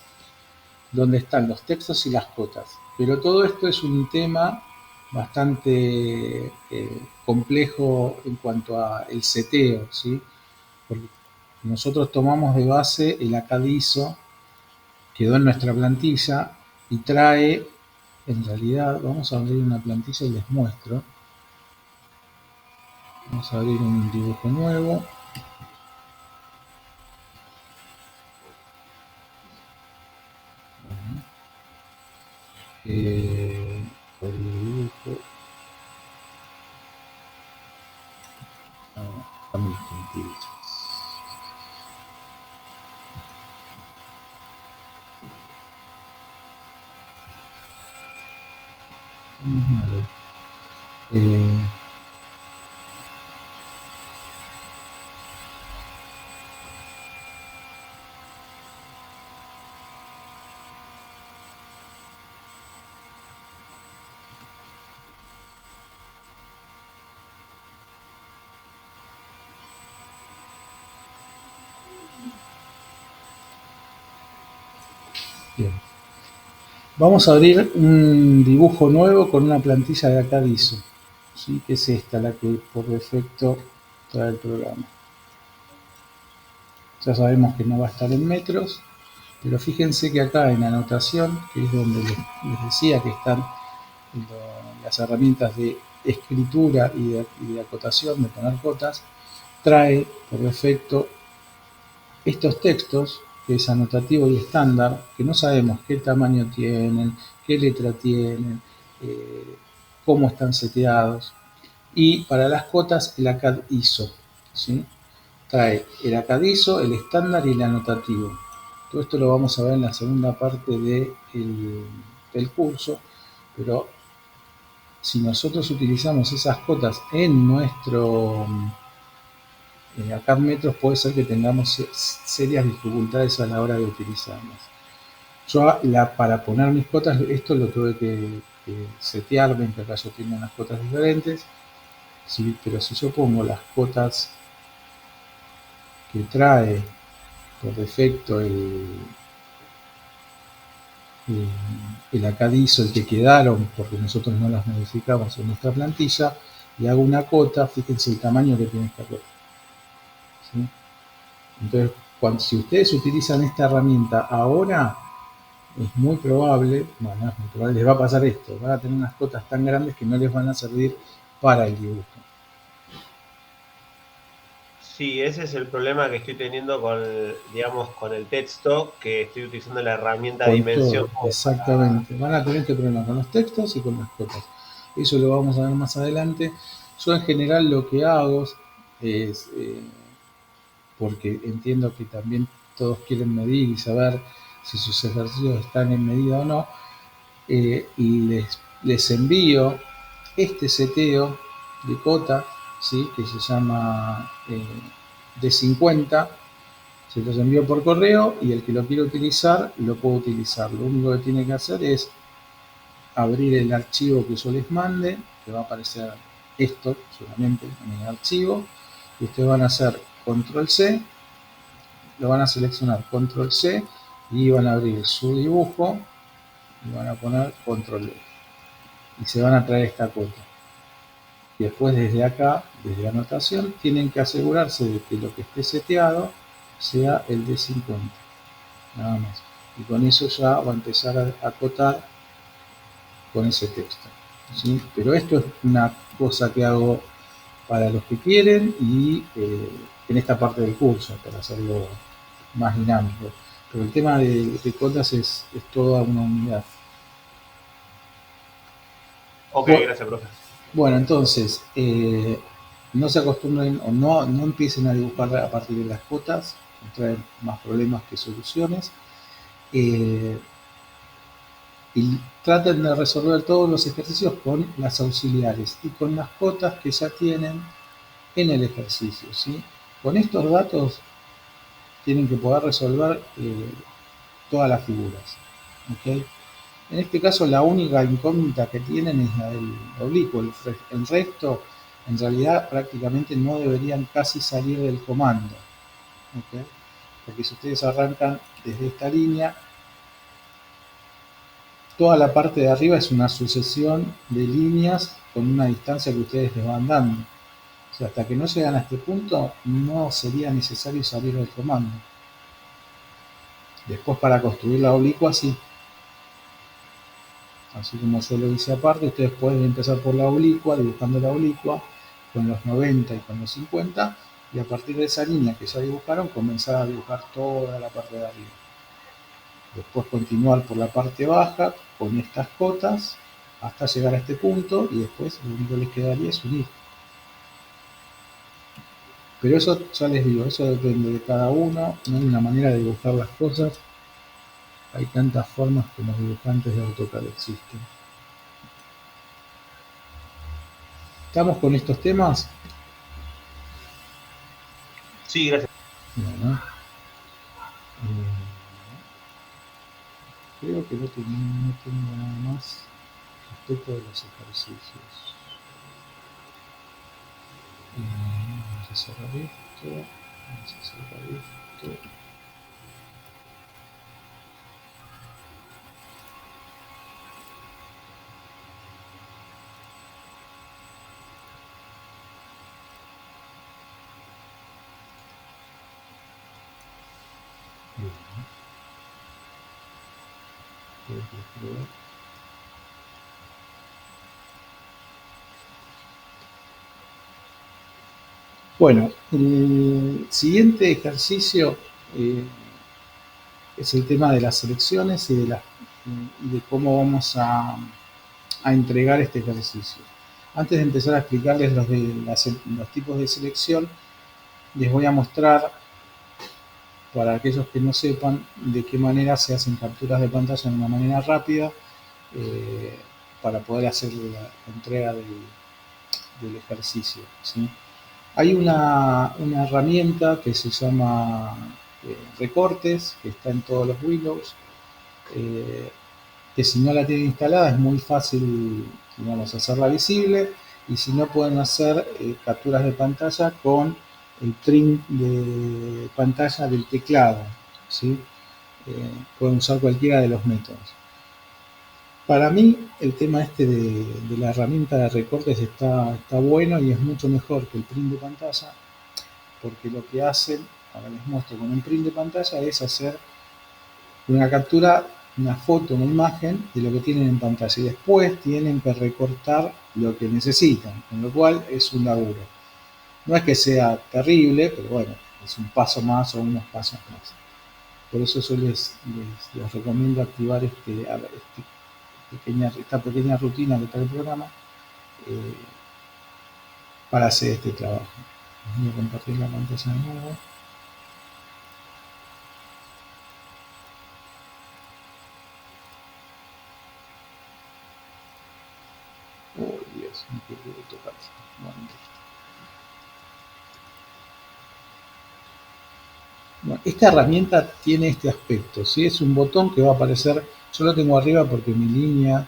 donde están los textos y las cotas. Pero todo esto es un tema bastante complejo en cuanto a el seteo, ¿sí? Porque nosotros tomamos de base el acadizo, quedó en nuestra plantilla y trae, en realidad, vamos a abrir una plantilla y les muestro. Vamos a abrir un dibujo nuevo. Código dibujo. También eh, bien. Vamos a abrir un dibujo nuevo con una plantilla de Acadizo, ¿sí? Que es esta, la que por defecto trae el programa. Ya sabemos que no va a estar en metros, pero fíjense que acá en anotación, que es donde les decía que están las herramientas de escritura y de acotación, de poner cotas, trae por defecto estos textos, que es anotativo y estándar, que no sabemos qué tamaño tienen, qué letra tienen, cómo están seteados. Y para las cotas, el ACAD ISO, ¿sí? Trae el ACAD ISO, el estándar y el anotativo. Todo esto lo vamos a ver en la segunda parte del curso, pero si nosotros utilizamos esas cotas en nuestro ACAD metros, puede ser que tengamos serias dificultades a la hora de utilizarlas. Yo para poner mis cotas, esto lo tuve que setearme, que acá yo tengo unas cotas diferentes, ¿sí? Pero si yo pongo las cotas que trae por defecto el acadizo, el que quedaron, porque nosotros no las modificamos en nuestra plantilla, y hago una cota, fíjense el tamaño que tiene esta cota, ¿sí? Entonces, si ustedes utilizan esta herramienta ahora, es muy probable, bueno, es muy probable, les va a pasar esto, van a tener unas cotas tan grandes que no les van a servir para el dibujo. Sí, ese es el problema que estoy teniendo con, digamos, con el texto, que estoy utilizando la herramienta Con Dimensión todo, como para... exactamente. Van a tener este problema con los textos y con las cotas. Eso lo vamos a ver más adelante. Yo en general lo que hago es, porque entiendo que también todos quieren medir y saber si sus ejercicios están en medida o no, y les envío este seteo de cota, ¿sí? Que se llama de 50. Se los envío por correo y el que lo quiera utilizar lo puede utilizar. Lo único que tiene que hacer es abrir el archivo que yo les mande, que va a aparecer esto solamente en el archivo, y ustedes van a hacer control C, lo van a seleccionar control C y van a abrir su dibujo y van a poner control V y se van a traer esta cuota. Y después desde acá, desde la anotación, tienen que asegurarse de que lo que esté seteado sea el de 50, nada más. Y con eso ya va a empezar a acotar con ese texto, ¿sí? Pero esto es una cosa que hago para los que quieren y en esta parte del curso, para hacerlo más dinámico. Pero el tema de cotas es toda una unidad. Ok, gracias, profe. Bueno, entonces, no se acostumbren o no empiecen a dibujar a partir de las cotas, traen más problemas que soluciones. Eh, y traten de resolver todos los ejercicios con las auxiliares y con las cotas que ya tienen en el ejercicio, ¿sí? Con estos datos tienen que poder resolver todas las figuras, ¿ok? En este caso la única incógnita que tienen es la del oblicuo, el resto en realidad prácticamente no deberían casi salir del comando, ¿ok? Porque si ustedes arrancan desde esta línea, toda la parte de arriba es una sucesión de líneas con una distancia que ustedes les van dando. O sea, hasta que no llegan a este punto, no sería necesario salir del comando. Después para construir la oblicua, sí. Así como yo lo hice aparte, ustedes pueden empezar por la oblicua, dibujando la oblicua con los 90 y con los 50, y a partir de esa línea que ya dibujaron, comenzar a dibujar toda la parte de arriba. Después continuar por la parte baja con estas cotas hasta llegar a este punto y después lo único que les quedaría es unir. Pero eso ya les digo, eso depende de cada uno, no hay una manera de dibujar las cosas, hay tantas formas que los dibujantes de AutoCAD existen. ¿Estamos con estos temas? Sí, gracias. Bueno, creo que no tengo nada más respecto de los ejercicios. Vamos a cerrar esto, vamos a cerrar esto. Bueno, el siguiente ejercicio es el tema de las selecciones y de cómo vamos a entregar este ejercicio. Antes de empezar a explicarles los tipos de selección, les voy a mostrar, para aquellos que no sepan, de qué manera se hacen capturas de pantalla de una manera rápida eh, para poder hacer la entrega del ejercicio, ¿sí? Hay una herramienta que se llama Recortes, que está en todos los Windows, eh, que si no la tienen instalada es muy fácil, digamos, hacerla visible, y si no pueden hacer capturas de pantalla con el trim de pantalla del teclado, ¿sí? Pueden usar cualquiera de los métodos. Para mí, el tema este de la herramienta de recortes está bueno y es mucho mejor que el print de pantalla, porque lo que hacen, ahora les muestro con un print de pantalla, es hacer una captura, una foto, una imagen de lo que tienen en pantalla y después tienen que recortar lo que necesitan, con lo cual es un laburo. No es que sea terrible, pero bueno, es un paso más o unos pasos más. Por eso yo les recomiendo activar esta pequeña rutina que trae el programa eh, para hacer este trabajo. Voy a compartir la pantalla de nuevo. Oh, Dios, no quiero tocar. Bueno, esta herramienta tiene este aspecto, ¿sí? Es un botón que va a aparecer, yo lo tengo arriba porque mi línea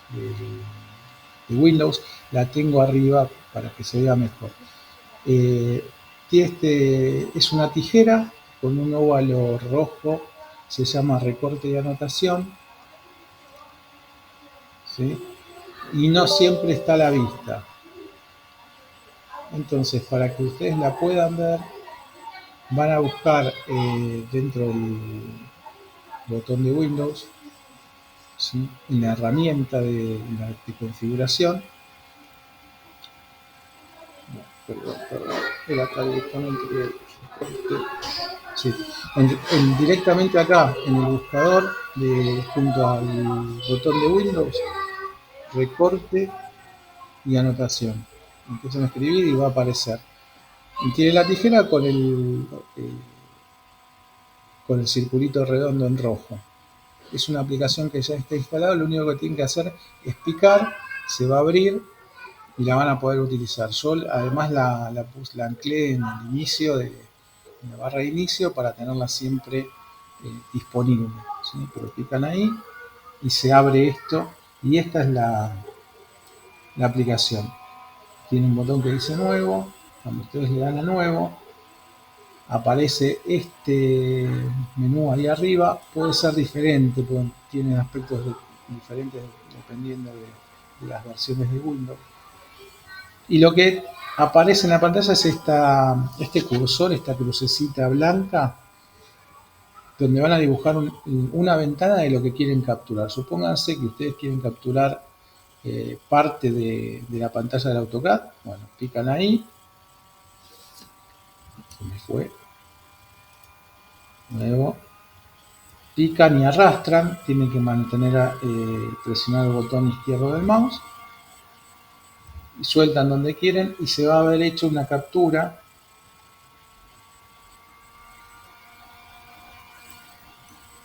de, de Windows la tengo arriba para que se vea mejor. Es una tijera con un óvalo rojo, se llama recorte y anotación, ¿sí? Y no siempre está a la vista. Entonces, para que ustedes la puedan ver, van a buscar dentro del botón de Windows, ¿sí? En la herramienta de configuración. No, perdón, era acá directamente. Sí. Directamente acá en el buscador, junto al botón de Windows, recorte y anotación. Empiezan a escribir y va a aparecer. Y tiene la tijera con el circulito redondo en rojo. Es una aplicación que ya está instalada, lo único que tienen que hacer es picar, se va a abrir y la van a poder utilizar. Yo además la anclé en el inicio en la barra de inicio para tenerla siempre disponible, ¿sí? Pero pican ahí y se abre esto y esta es la aplicación. Tiene un botón que dice nuevo, cuando ustedes le dan a nuevo aparece este menú ahí arriba, puede ser diferente, tiene aspectos diferentes dependiendo de las versiones de Windows. Y lo que aparece en la pantalla es este cursor, esta crucecita blanca, donde van a dibujar una ventana de lo que quieren capturar. Supónganse que ustedes quieren capturar parte de la pantalla del AutoCAD. Bueno, pican ahí. Se me fue. Nuevo. Pican y arrastran. Tienen que mantener presionado el botón izquierdo del mouse. Y sueltan donde quieren y se va a haber hecho una captura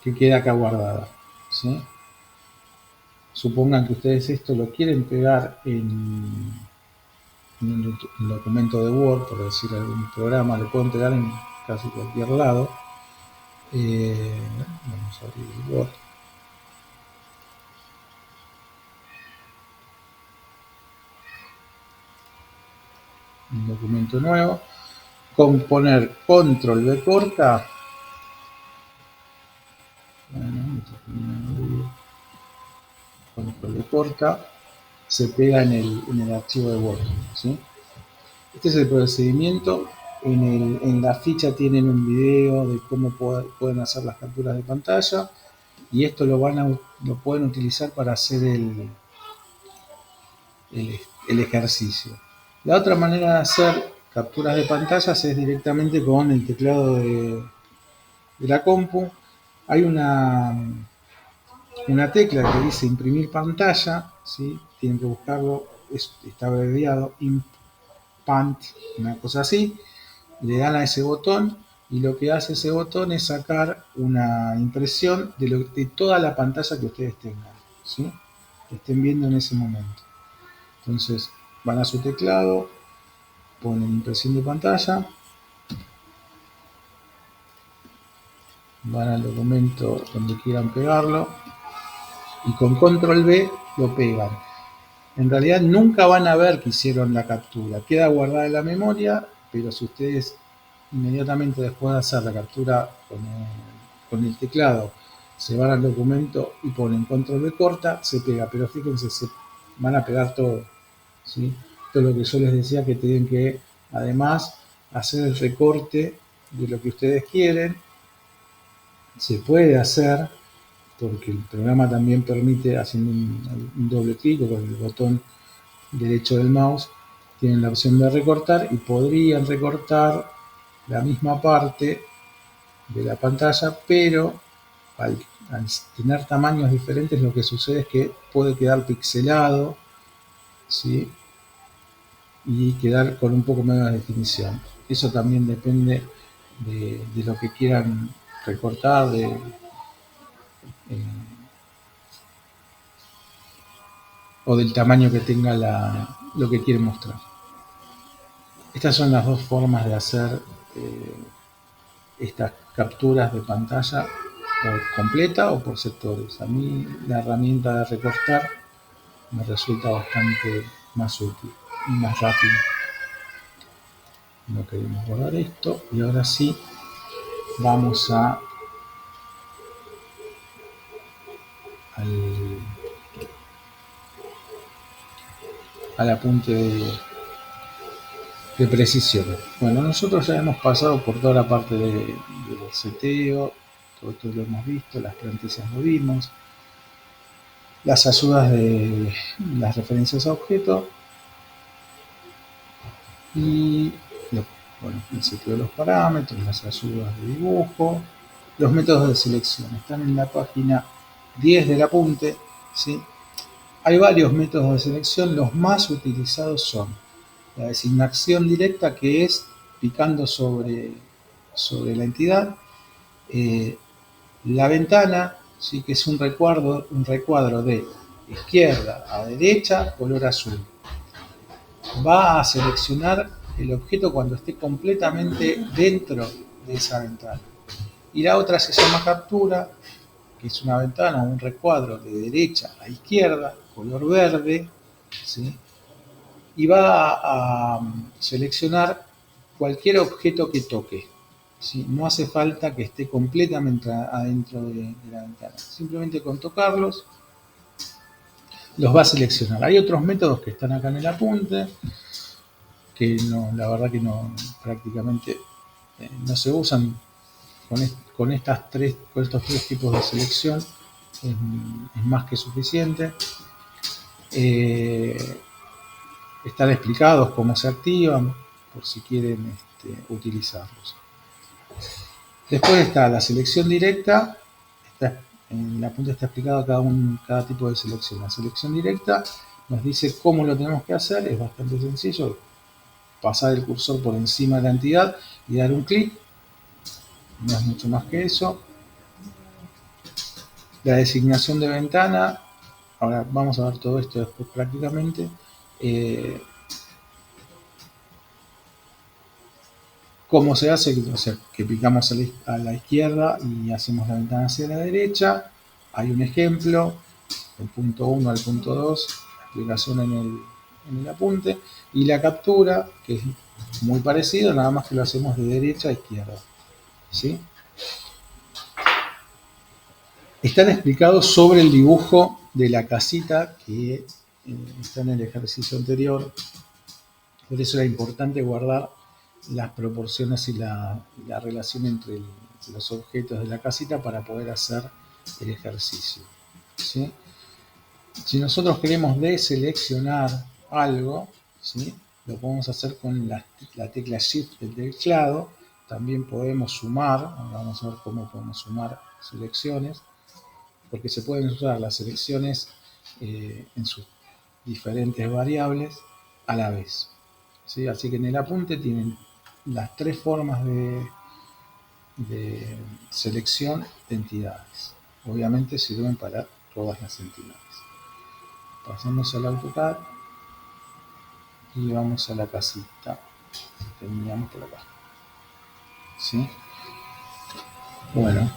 que queda acá guardada, ¿sí? Supongan que ustedes esto lo quieren pegar en un documento de Word, por decir algún programa, lo pueden pegar en casi cualquier lado. Vamos a abrir el Word. Un documento nuevo. Con poner control B corta. Control B corta. Se pega en el archivo de Word, ¿sí? Este es el procedimiento. En la ficha tienen un video de cómo pueden hacer las capturas de pantalla y esto lo pueden utilizar para hacer el ejercicio. La otra manera de hacer capturas de pantallas es directamente con el teclado de la compu. Hay una tecla que dice imprimir pantalla, ¿sí? Tienen que buscarlo, está abreviado, impant, una cosa así. Le dan a ese botón y lo que hace ese botón es sacar una impresión de toda la pantalla que ustedes tengan, ¿sí? Que estén viendo en ese momento. Entonces van a su teclado, ponen impresión de pantalla, van al documento donde quieran pegarlo y con control B lo pegan. En realidad nunca van a ver que hicieron la captura, queda guardada en la memoria, pero si ustedes inmediatamente después de hacer la captura con el teclado se van al documento y ponen control de corta, se pega, pero fíjense, se van a pegar todo, ¿sí? Esto es lo que yo les decía, que tienen que además hacer el recorte de lo que ustedes quieren. Se puede hacer porque el programa también permite, haciendo un doble clic o con el botón derecho del mouse, tienen la opción de recortar y podrían recortar la misma parte de la pantalla, pero al tener tamaños diferentes lo que sucede es que puede quedar pixelado, ¿sí? Y quedar con un poco menos de definición. Eso también depende de lo que quieran recortar, o del tamaño que tenga lo que quieren mostrar. Estas son las dos formas de hacer estas capturas de pantalla, o completa o por sectores. A mí la herramienta de recortar me resulta bastante más útil y más rápido. No queremos borrar esto y ahora sí vamos al apunte de precisión. Bueno, nosotros ya hemos pasado por toda la parte del seteo, todo esto lo hemos visto, las plantillas lo vimos, las ayudas de las referencias a objetos y el seteo de los parámetros, las ayudas de dibujo, los métodos de selección. Están en la página 10 del apunte, ¿sí? Hay varios métodos de selección, los más utilizados son la designación directa, que es picando sobre la entidad, la ventana, ¿sí? Que es un recuadro de izquierda a derecha, color azul. Va a seleccionar el objeto cuando esté completamente dentro de esa ventana. Y la otra se llama captura, que es una ventana o un recuadro de derecha a izquierda, color verde, ¿sí? Y va a seleccionar cualquier objeto que toque, ¿sí? No hace falta que esté completamente adentro de la ventana. Simplemente con tocarlos los va a seleccionar. Hay otros métodos que están acá en el apunte, que no, la verdad que no, prácticamente no se usan con estos tres tipos de selección. Es más que suficiente. Están explicados cómo se activan, por si quieren utilizarlos. Después está la selección directa. En la punta está explicado cada tipo de selección. La selección directa nos dice cómo lo tenemos que hacer. Es bastante sencillo. Pasar el cursor por encima de la entidad y dar un clic. No es mucho más que eso. La designación de ventana. Ahora vamos a ver todo esto después prácticamente. ¿Cómo se hace? O sea, que picamos a la izquierda y hacemos la ventana hacia la derecha. Hay un ejemplo, del punto 1 al punto 2, la explicación en el apunte. Y la captura, que es muy parecido, nada más que lo hacemos de derecha a izquierda, ¿sí? Están explicados sobre el dibujo de la casita que está en el ejercicio anterior. Por eso era importante guardar las proporciones y la relación entre los objetos de la casita para poder hacer el ejercicio, ¿sí? Si nosotros queremos deseleccionar algo, ¿sí? Lo podemos hacer con la tecla Shift del teclado. También podemos sumar. Ahora vamos a ver cómo podemos sumar selecciones, porque se pueden usar las selecciones en sus diferentes variables a la vez, ¿sí? Así que en el apunte tienen las tres formas de selección de entidades. Obviamente sirven para todas las entidades. Pasamos al AutoCAD y vamos a la casita. Terminamos por acá, ¿sí? Bueno,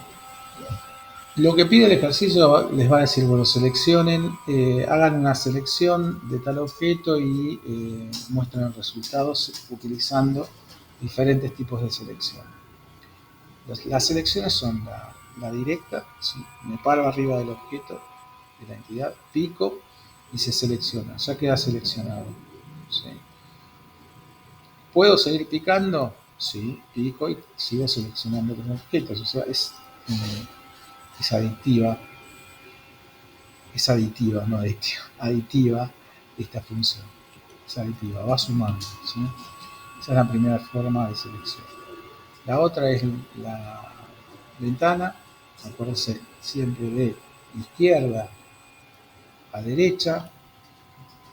lo que pide el ejercicio les va a decir, bueno, seleccionen, hagan una selección de tal objeto y muestren resultados utilizando diferentes tipos de selección. Las selecciones son la directa, ¿sí? Me paro arriba del objeto de la entidad, pico y se selecciona, ya queda seleccionado. ¿Sí? ¿Puedo seguir picando? Sí, pico y sigo seleccionando los objetos. O sea, es aditiva, no aditiva, aditiva esta función. Es aditiva, va sumando. ¿Sí? Esa es la primera forma de selección. La otra es la ventana. Acuérdense siempre de izquierda a derecha,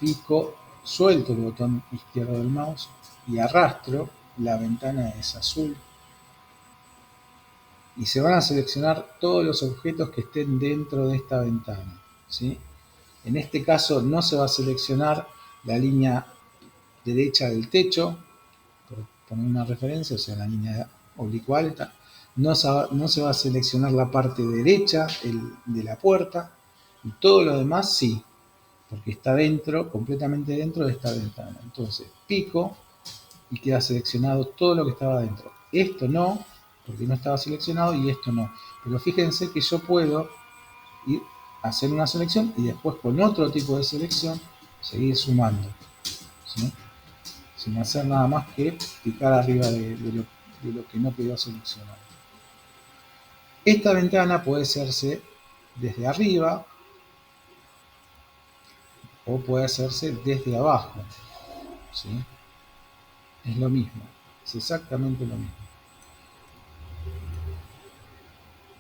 pico, suelto el botón izquierdo del mouse y arrastro, la ventana es azul y se van a seleccionar todos los objetos que estén dentro de esta ventana, ¿sí? En este caso no se va a seleccionar la línea derecha del techo, por poner una referencia, o sea, la línea oblicua alta. No se va a seleccionar la parte derecha de la puerta y todo lo demás sí, porque está dentro, completamente dentro de esta ventana. Entonces pico y queda seleccionado todo lo que estaba dentro. Esto no, porque no estaba seleccionado, y esto no. Pero fíjense que yo puedo ir a hacer una selección y después con otro tipo de selección seguir sumando, ¿sí? Sin hacer nada más que picar arriba de lo que no quedó seleccionado. Esta ventana puede hacerse desde arriba o puede hacerse desde abajo, ¿sí? Es lo mismo, es exactamente lo mismo.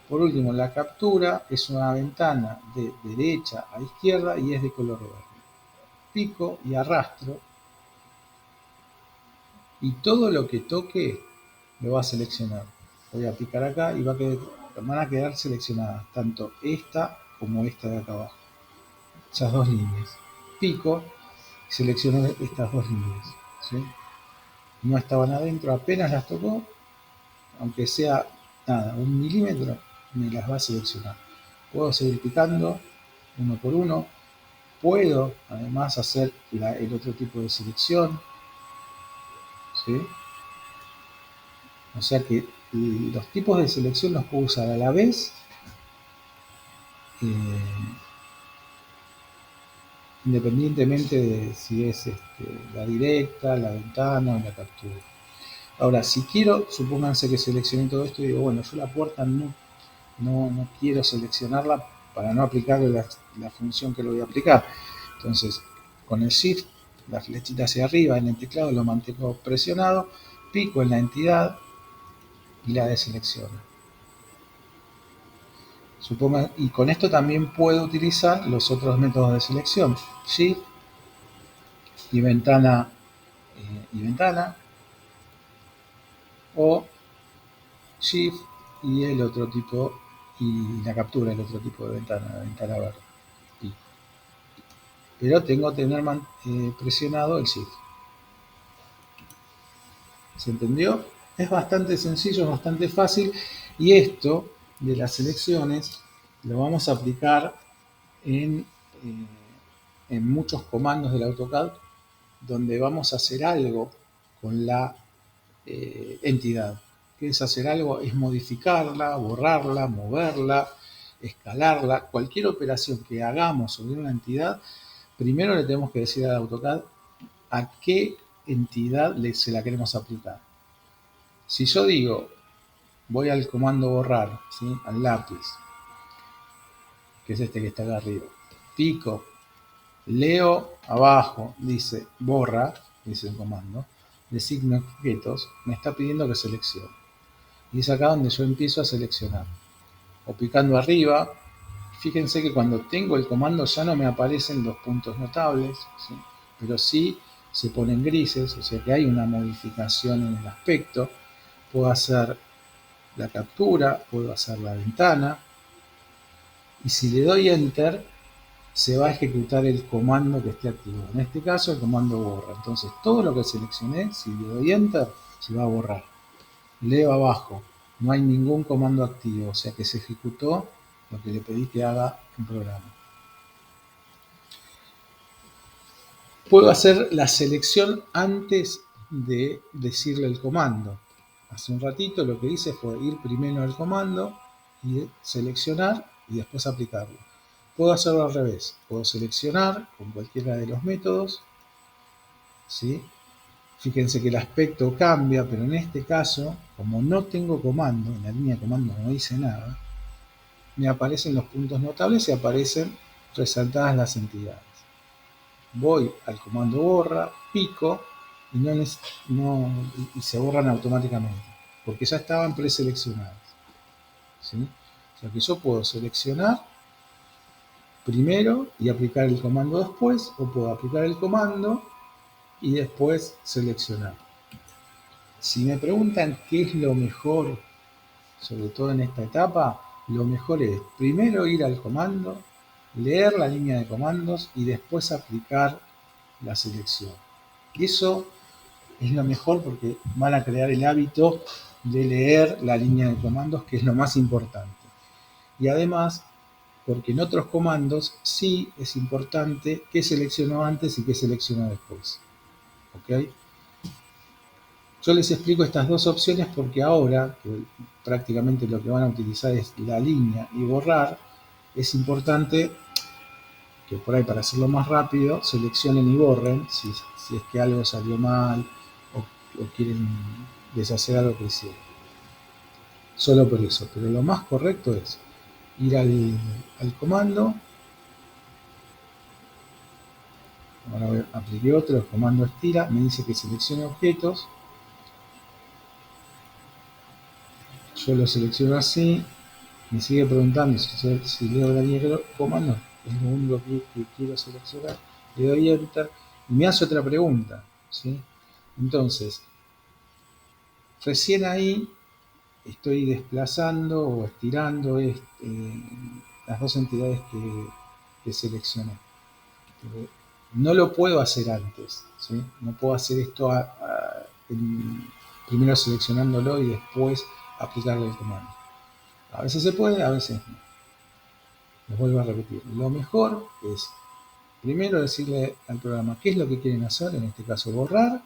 Por último, la captura es una ventana de derecha a izquierda y es de color verde. Pico y arrastro y todo lo que toque lo va a seleccionar. Voy a picar acá y van a quedar seleccionadas tanto esta como esta de acá abajo. Esas dos líneas. Pico y selecciono estas dos líneas, ¿sí? No estaban adentro, apenas las tocó, aunque sea nada, 1 milímetro, me las va a seleccionar. Puedo seguir picando uno por uno. Puedo además hacer el otro tipo de selección, ¿sí? O sea que los tipos de selección los puedo usar a la vez, eh, independientemente de si es la directa, la ventana o la captura. Ahora, si quiero, supónganse que seleccioné todo esto y digo, bueno, yo la puerta no quiero seleccionarla para no aplicarle la función que le voy a aplicar. Entonces, con el Shift, la flechita hacia arriba en el teclado lo mantengo presionado, pico en la entidad y la deselecciono. Y con esto también puedo utilizar los otros métodos de selección, Shift y ventana o Shift y el otro tipo, y la captura, el otro tipo de ventana, la ventana verde. Pero tengo que tener presionado el Shift. ¿Se entendió? Es bastante sencillo, es bastante fácil, y esto de las selecciones lo vamos a aplicar en, eh, en muchos comandos del AutoCAD donde vamos a hacer algo con la entidad. ¿Qué es hacer algo? Es modificarla, borrarla, moverla, escalarla. Cualquier operación que hagamos sobre una entidad, primero le tenemos que decir al AutoCAD a qué entidad se la queremos aplicar. Si yo digo, voy al comando borrar, ¿sí? Al lápiz, que es este que está acá arriba, pico, leo abajo, dice borra, dice el comando, designo objetos, me está pidiendo que seleccione. Y es acá donde yo empiezo a seleccionar. O picando arriba, fíjense que cuando tengo el comando ya no me aparecen los puntos notables, ¿sí? Pero sí se ponen grises, o sea que hay una modificación en el aspecto. Puedo hacer la captura, puedo hacer la ventana, y si le doy enter se va a ejecutar el comando que esté activo. En este caso el comando borra. Entonces todo lo que seleccioné, si le doy enter, se va a borrar. Leo abajo, no hay ningún comando activo, o sea que se ejecutó lo que le pedí que haga en programa. Puedo hacer la selección antes de decirle el comando. Hace un ratito lo que hice fue ir primero al comando y seleccionar y después aplicarlo. Puedo hacerlo al revés. Puedo seleccionar con cualquiera de los métodos, ¿sí? Fíjense que el aspecto cambia, pero en este caso, como no tengo comando, en la línea de comando no dice nada, me aparecen los puntos notables y aparecen resaltadas las entidades. Voy al comando borra, pico y, y se borran automáticamente, porque ya estaban preseleccionadas, ¿sí? O sea que yo puedo seleccionar primero y aplicar el comando después, o puedo aplicar el comando y después seleccionar. Si me preguntan qué es lo mejor, sobre todo en esta etapa, lo mejor es primero ir al comando, leer la línea de comandos y después aplicar la selección. Eso es lo mejor porque van a crear el hábito de leer la línea de comandos, que es lo más importante. Y además, porque en otros comandos sí es importante qué seleccionó antes y qué seleccionó después. ¿Ok? Yo les explico estas dos opciones porque ahora, que prácticamente lo que van a utilizar es la línea y borrar, es importante que por ahí, para hacerlo más rápido, seleccionen y borren si es que algo salió mal o quieren deshacer algo que hicieron. Solo por eso, pero lo más correcto es ir al comando. Ahora apliqué otro, el comando estira, me dice que seleccione objetos. Yo lo selecciono así, me sigue preguntando si leo la línea de comando, es lo único que quiero seleccionar. Le doy enter y me hace otra pregunta, ¿sí? Entonces, recién ahí estoy desplazando o estirando las dos entidades que seleccioné. Pero no lo puedo hacer antes, ¿sí? No puedo hacer esto primero seleccionándolo y después aplicarle el comando. A veces se puede, a veces no. Les vuelvo a repetir. Lo mejor es primero decirle al programa qué es lo que quieren hacer, en este caso borrar,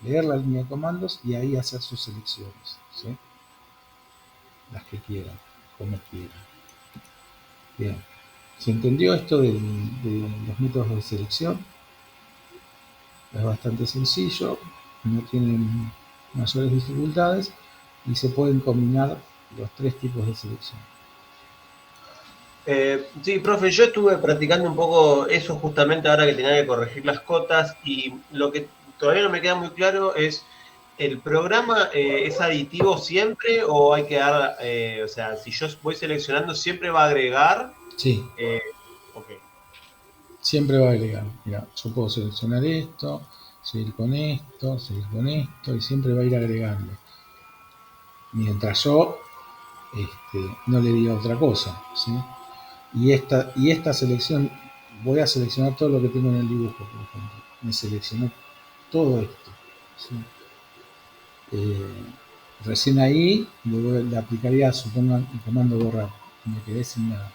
leer la línea de comandos y ahí hacer sus selecciones, ¿sí? Las que quieran, como quieran. Bien. ¿Se entendió esto de los métodos de selección? Es bastante sencillo, no tienen mayores dificultades y se pueden combinar los tres tipos de selección. Sí, profe, yo estuve practicando un poco eso justamente ahora que tenía que corregir las cotas y lo que todavía no me queda muy claro es, ¿el programa es aditivo siempre o hay que dar, o sea, si yo voy seleccionando siempre va a agregar? Sí, Ok. siempre va a agregar. Mira, yo puedo seleccionar esto, seguir con esto, y siempre va a ir agregando. Mientras yo no le diga otra cosa, ¿sí? Y esta selección, voy a seleccionar todo lo que tengo en el dibujo, por ejemplo. Me seleccionó todo esto, ¿sí? Recién ahí le aplicaría, supongan, el comando borrar. Y me quedé sin nada.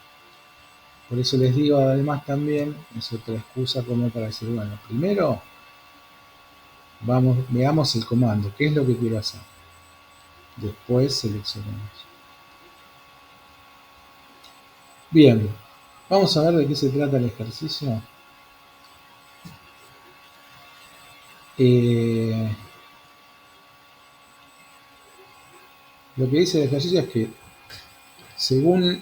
Por eso les digo, además también, es otra excusa como para decir, bueno, primero veamos el comando, qué es lo que quiero hacer. Después seleccionemos. Bien, vamos a ver de qué se trata el ejercicio. Lo que dice el ejercicio es que según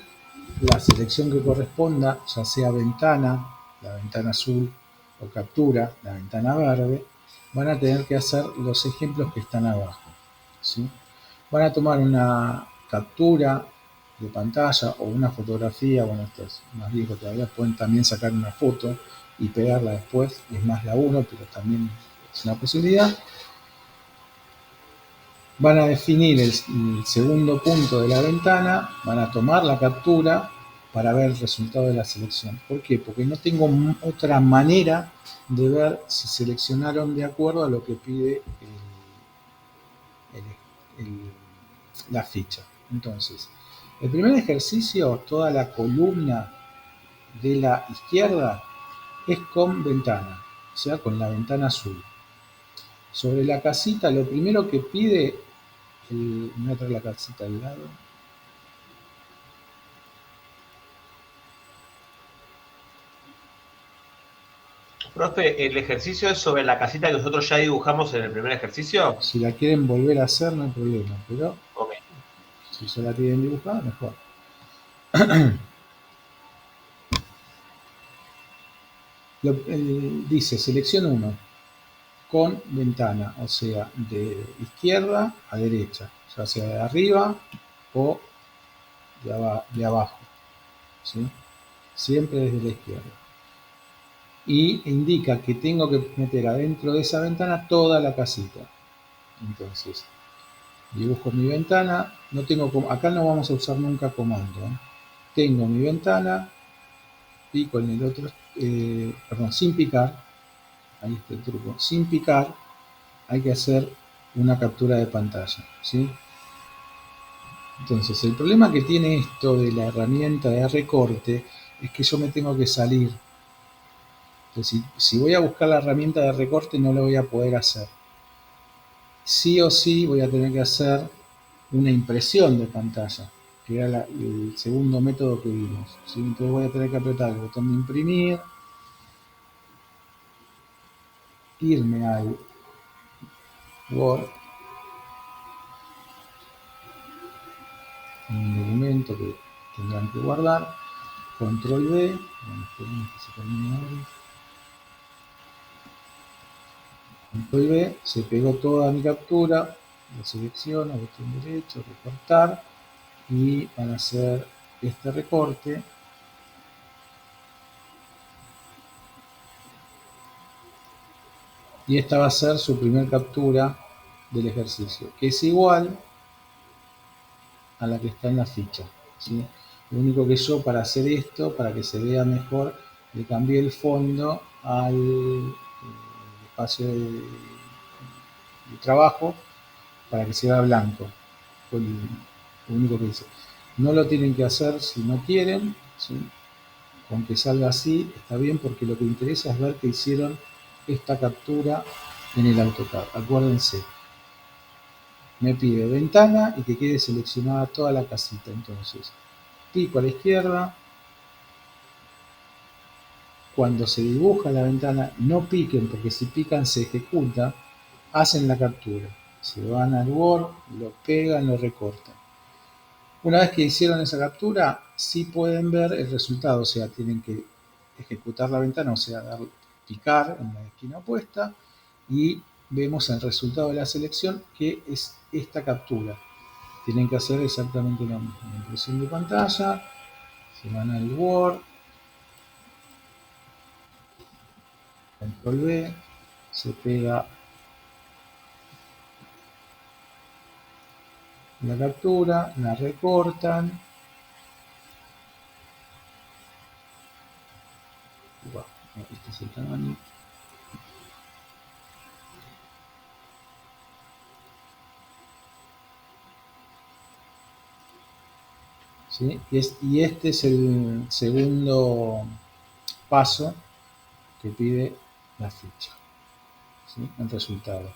la selección que corresponda, ya sea ventana, la ventana azul, o captura, la ventana verde, van a tener que hacer los ejemplos que están abajo, ¿sí? Van a tomar una captura de pantalla o una fotografía, bueno, esto es más viejo todavía, pueden también sacar una foto y pegarla después, es más laburo, pero también es una posibilidad. Van a definir el segundo punto de la ventana, van a tomar la captura para ver el resultado de la selección. ¿Por qué? Porque no tengo otra manera de ver si seleccionaron de acuerdo a lo que pide la ficha. Entonces, el primer ejercicio, toda la columna de la izquierda es con ventana, o sea, con la ventana azul. Sobre la casita, lo primero que pide, me voy a traer la casita al lado. Profe, ¿el ejercicio es sobre la casita que nosotros ya dibujamos en el primer ejercicio? Si la quieren volver a hacer, no hay problema, pero Ok. si ya la tienen dibujada, mejor. Dice, selección 1 con ventana, o sea, de izquierda a derecha, ya sea de arriba o de abajo, ¿sí? Siempre desde la izquierda. Y indica que tengo que meter adentro de esa ventana toda la casita. Entonces, dibujo mi ventana, no tengo, acá no vamos a usar nunca comando, ¿eh? Tengo mi ventana, pico en el otro, perdón, sin picar, ahí está el truco, sin picar hay que hacer una captura de pantalla, ¿sí? Entonces, el problema que tiene esto de la herramienta de recorte es que yo me tengo que salir. Entonces, si voy a buscar la herramienta de recorte no lo voy a poder hacer. Sí o sí voy a tener que hacer una impresión de pantalla, que era el segundo método que vimos, ¿sí? Entonces voy a tener que apretar el botón de imprimir, irme al Word, un documento que tendrán que guardar, control V, esperemos que se termine de abrir. Control V, se pegó toda mi captura, lo selecciono, botón derecho, recortar, y van a hacer este recorte. Y esta va a ser su primer captura del ejercicio, que es igual a la que está en la ficha, ¿sí? Lo único que yo, para hacer esto, para que se vea mejor, le cambié el fondo al espacio de trabajo para que se vea blanco. Fue lo único que hice. No lo tienen que hacer si no quieren, ¿sí? Con que salga así está bien, porque lo que interesa es ver que hicieron esta captura en el AutoCAD. Acuérdense, me pide ventana y que quede seleccionada toda la casita. Entonces, pico a la izquierda. Cuando se dibuja la ventana, no piquen, porque si pican se ejecuta. Hacen la captura. Se van al Word, lo pegan, lo recortan. Una vez que hicieron esa captura, sí pueden ver el resultado, o sea, tienen que ejecutar la ventana, o sea, picar en la esquina opuesta, y vemos el resultado de la selección, que es esta captura. Tienen que hacer exactamente lo mismo. Impresión de pantalla, se van al Word, Control V, se pega la captura, la recortan. Wow, este es el tamaño. ¿Sí? Y este es el segundo paso que pide la ficha, ¿sí? El resultado.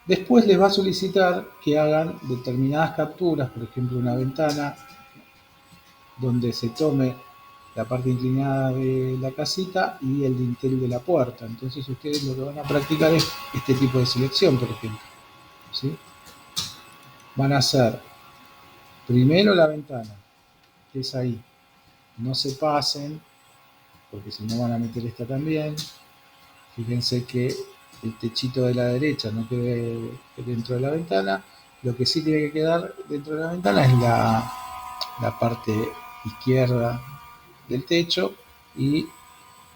Después les va a solicitar que hagan determinadas capturas, por ejemplo una ventana donde se tome la parte inclinada de la casita y el dintel de la puerta. Entonces ustedes lo que van a practicar es este tipo de selección, por ejemplo, ¿sí? Van a hacer primero la ventana, que es ahí. No se pasen, porque si no van a meter esta también. Fíjense que el techito de la derecha no quede dentro de la ventana. Lo que sí tiene que quedar dentro de la ventana es la parte izquierda del techo y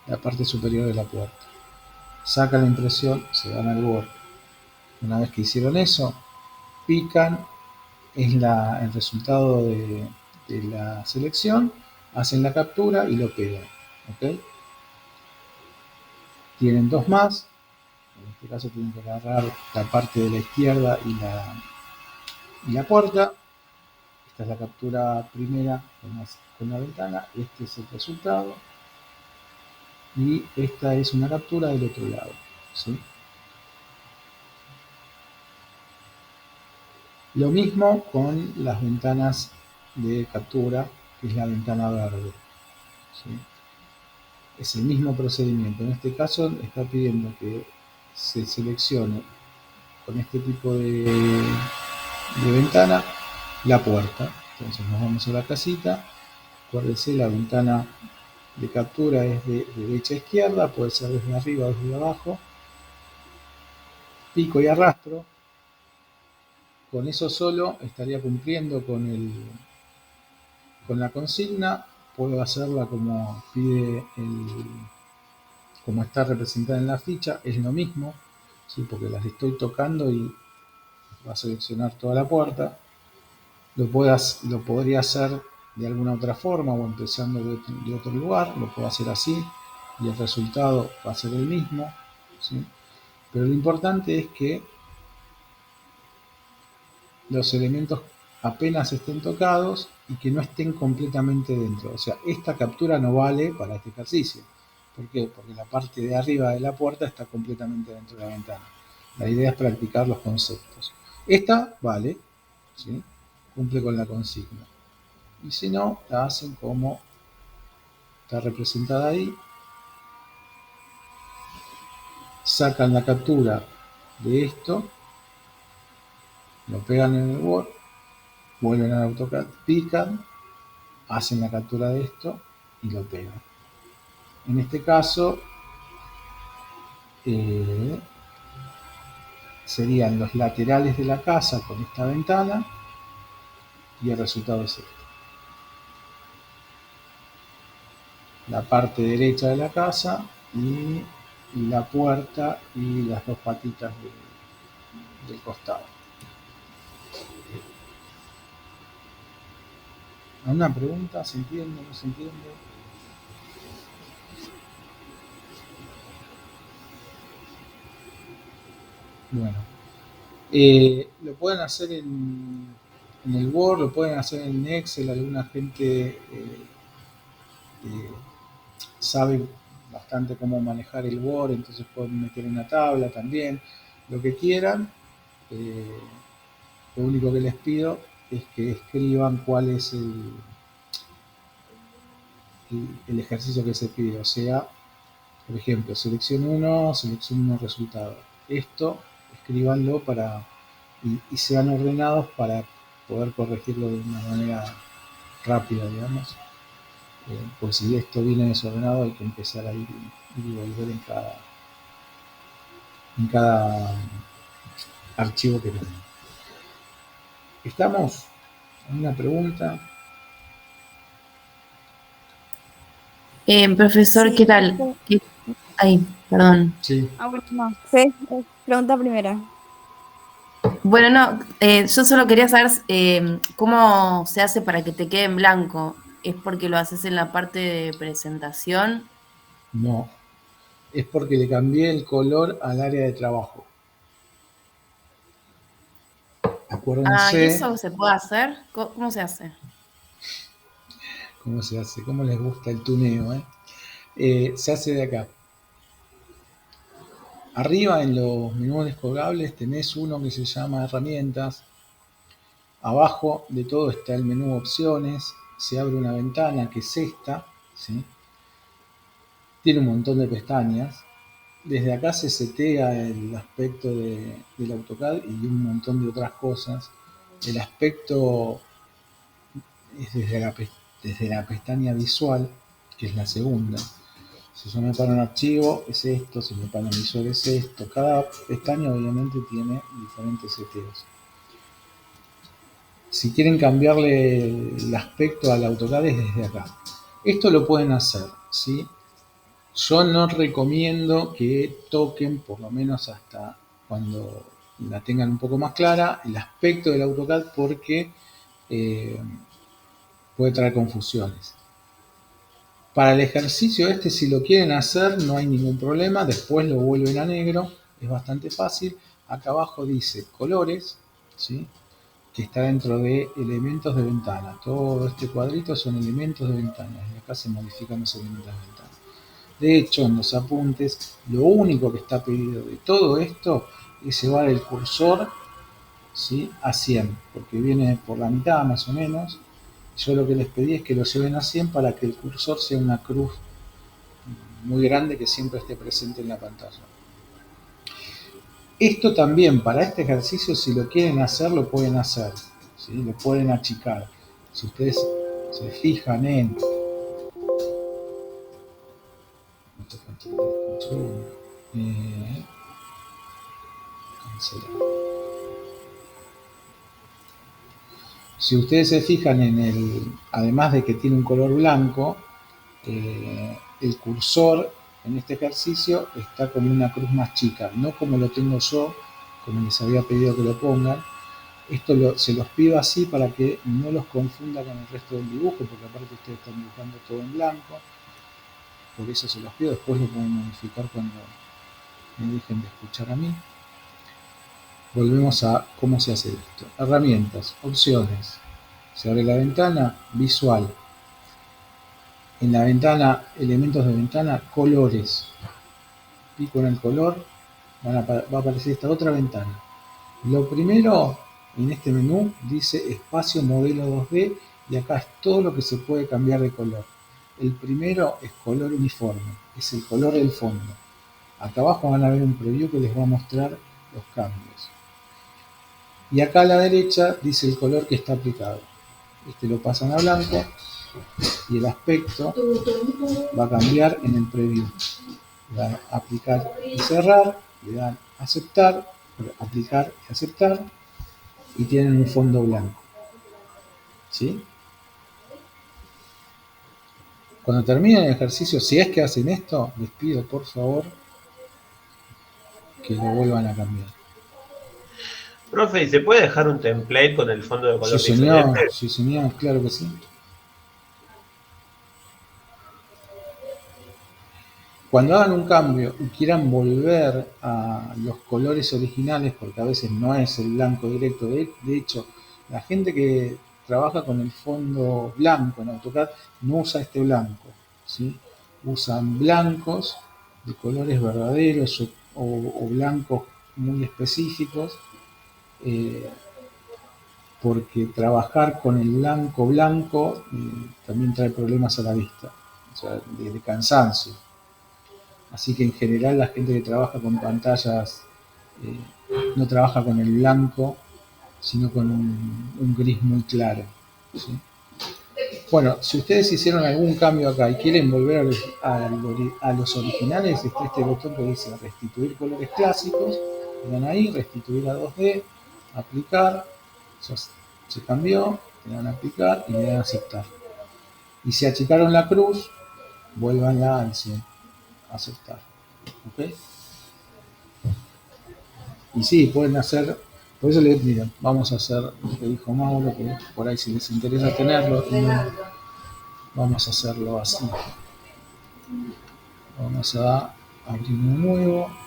la parte superior de la puerta. Sacan la impresión, se van al Word. Una vez que hicieron eso, pican, es el resultado de la selección, hacen la captura y lo pegan. ¿Okay? Tienen dos más, en este caso tienen que agarrar la parte de la izquierda y la puerta. Esta es la captura primera con la ventana, este es el resultado y esta es una captura del otro lado, ¿sí? Lo mismo con las ventanas de captura, que es la ventana verde, ¿sí? Es el mismo procedimiento. En este caso está pidiendo que se seleccione con este tipo de ventana la puerta. Entonces nos vamos a la casita. Acuérdense, la ventana de captura es de derecha a izquierda, puede ser desde arriba o desde abajo. Pico y arrastro. Con eso solo estaría cumpliendo con la consigna. Puedo hacerla como pide como está representada en la ficha, es lo mismo, ¿sí? Porque las estoy tocando y va a seleccionar toda la puerta. Lo podría hacer de alguna otra forma o empezando de otro lugar, lo puedo hacer así y el resultado va a ser el mismo, ¿sí? Pero lo importante es que los elementos apenas estén tocados y que no estén completamente dentro. O sea, esta captura no vale para este ejercicio. ¿Por qué? Porque la parte de arriba de la puerta está completamente dentro de la ventana. La idea es practicar los conceptos. Esta vale, ¿sí? Cumple con la consigna. Y si no, la hacen como está representada ahí. Sacan la captura de esto, lo pegan en el Word, vuelven al AutoCAD, pican, hacen la captura de esto y lo pegan. En este caso eh, serían los laterales de la casa con esta ventana y el resultado es este. La parte derecha de la casa y la puerta y las dos patitas del costado. ¿Alguna pregunta? ¿Se entiende? ¿No se entiende? Bueno, lo pueden hacer en el Word, lo pueden hacer en Excel. Alguna gente sabe bastante cómo manejar el Word, entonces pueden meter una tabla también, lo que quieran. Eh, lo único que les pido es que escriban cuál es el ejercicio que se pide. O sea, por ejemplo, selección 1 resultado. Esto, escríbanlo y sean ordenados para poder corregirlo de una manera rápida, digamos. Pues si esto viene desordenado hay que empezar a ir y volver en cada archivo que tenemos. ¿Estamos? ¿Alguna pregunta? Profesor, ¿qué Sí, tal? Ay, perdón. Sí. bueno, no, sí, pregunta primera. Bueno, no, yo solo quería saber cómo se hace para que te quede en blanco. ¿Es porque lo haces en la parte de presentación? No. Es porque le cambié el color al área de trabajo. Ah, ¿y Acuérdense eso se puede hacer? ¿Cómo se hace? cómo se hace, cómo les gusta el tuneo, ¿eh? Se hace de acá. Arriba en los menús descolgables tenés uno que se llama herramientas. Abajo de todo está el menú opciones. Se abre una ventana que es esta, ¿sí? Tiene un montón de pestañas. Desde acá se setea el aspecto del AutoCAD y un montón de otras cosas. El aspecto es desde la pestaña visual, que es la segunda. Si yo me paro un archivo es esto, si me paro un visor es esto. Cada pestaña obviamente tiene diferentes seteos. Si quieren cambiarle el aspecto al AutoCAD es desde acá. Esto lo pueden hacer, ¿sí? Yo no recomiendo que toquen, por lo menos hasta cuando la tengan un poco más clara, el aspecto del AutoCAD porque eh, puede traer confusiones. Para el ejercicio este, si lo quieren hacer, no hay ningún problema. Después lo vuelven a negro, es bastante fácil. Acá abajo dice colores, ¿sí? Que está dentro de elementos de ventana. Todo este cuadrito son elementos de ventana. Y acá se modifican los elementos de ventana. De hecho, en los apuntes, lo único que está pedido de todo esto es llevar el cursor, ¿sí? A 100, porque viene por la mitad más o menos. Yo lo que les pedí es que lo lleven a 100 para que el cursor sea una cruz muy grande que siempre esté presente en la pantalla. Esto también, para este ejercicio, si lo quieren hacer, lo pueden hacer, ¿sí? Lo pueden achicar. Si ustedes se fijan en... Cancelar. Si ustedes se fijan en el, además de que tiene un color blanco, el cursor en este ejercicio está como una cruz más chica, no como lo tengo yo, como les había pedido que lo pongan. Esto se los pido así para que no los confunda con el resto del dibujo, porque aparte ustedes están dibujando todo en blanco. Por eso se los pido, después lo pueden modificar cuando me dejen de escuchar a mí. Volvemos a cómo se hace esto. Herramientas, opciones. Se abre la ventana, visual. En la ventana, elementos de ventana, colores. Pico en el color, va a aparecer esta otra ventana. Lo primero en este menú dice espacio modelo 2D y acá es todo lo que se puede cambiar de color. El primero es color uniforme, es el color del fondo. Acá abajo van a ver un preview que les va a mostrar los cambios. Y acá a la derecha dice el color que está aplicado. Este lo pasan a blanco y el aspecto va a cambiar en el preview. Le dan a aplicar y cerrar, le dan a aceptar, aplicar y aceptar y tienen un fondo blanco. ¿Sí? Cuando terminen el ejercicio, si es que hacen esto, les pido por favor que lo vuelvan a cambiar. Profe, ¿y se puede dejar un template con el fondo de color Sí, señor, diferente? sí, señor, claro que sí. Cuando hagan un cambio y quieran volver a los colores originales, porque a veces no es el blanco directo, de hecho, la gente que trabaja con el fondo blanco en AutoCAD no usa este blanco, ¿sí? Usan blancos de colores verdaderos o blancos muy específicos, porque trabajar con el blanco blanco también trae problemas a la vista, o sea, de cansancio. Así que en general la gente que trabaja con pantallas no trabaja con el blanco, sino con un gris muy claro, ¿sí? Bueno, si ustedes hicieron algún cambio acá y quieren volver a los originales, está este botón que dice restituir colores clásicos. Le dan ahí, restituir a 2D, aplicar, ya se cambió, le dan a aplicar y le dan a aceptar. Y si achicaron la cruz, vuélvanla al 100, aceptar. ¿Ok? Y sí, pueden hacer, por eso les digo, vamos a hacer lo que dijo Mauro, que por ahí si les interesa tenerlo, vamos a hacerlo así. Vamos a abrir uno nuevo.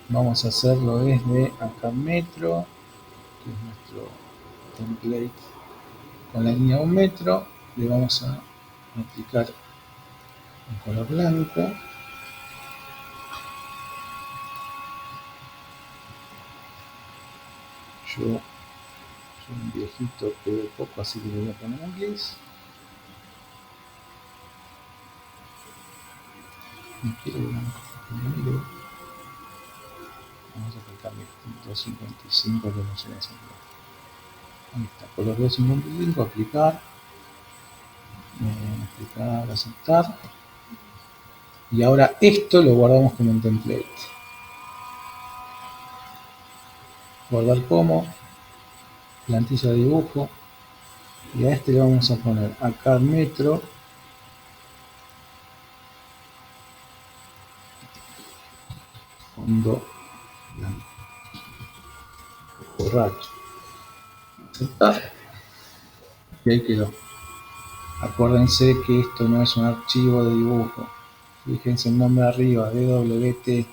Vamos a hacerlo desde acá metro, que es nuestro template con la línea 1 metro. Le vamos a aplicar un color blanco. Yo soy un viejito que ve poco, así que le voy a poner un gris. No quiero blanco, negro. Vamos a aplicar 255 que no se va a hacer. Ahí está, color 255, aplicar, aplicar, aceptar. Y ahora esto lo guardamos como un template. Guardar como, plantilla de dibujo. Y a este le vamos a poner acá metro. Fondo blanco. Borracho. Aceptar. Y ahí quedó. Acuérdense que esto no es un archivo de dibujo. Fíjense el nombre arriba, DWT.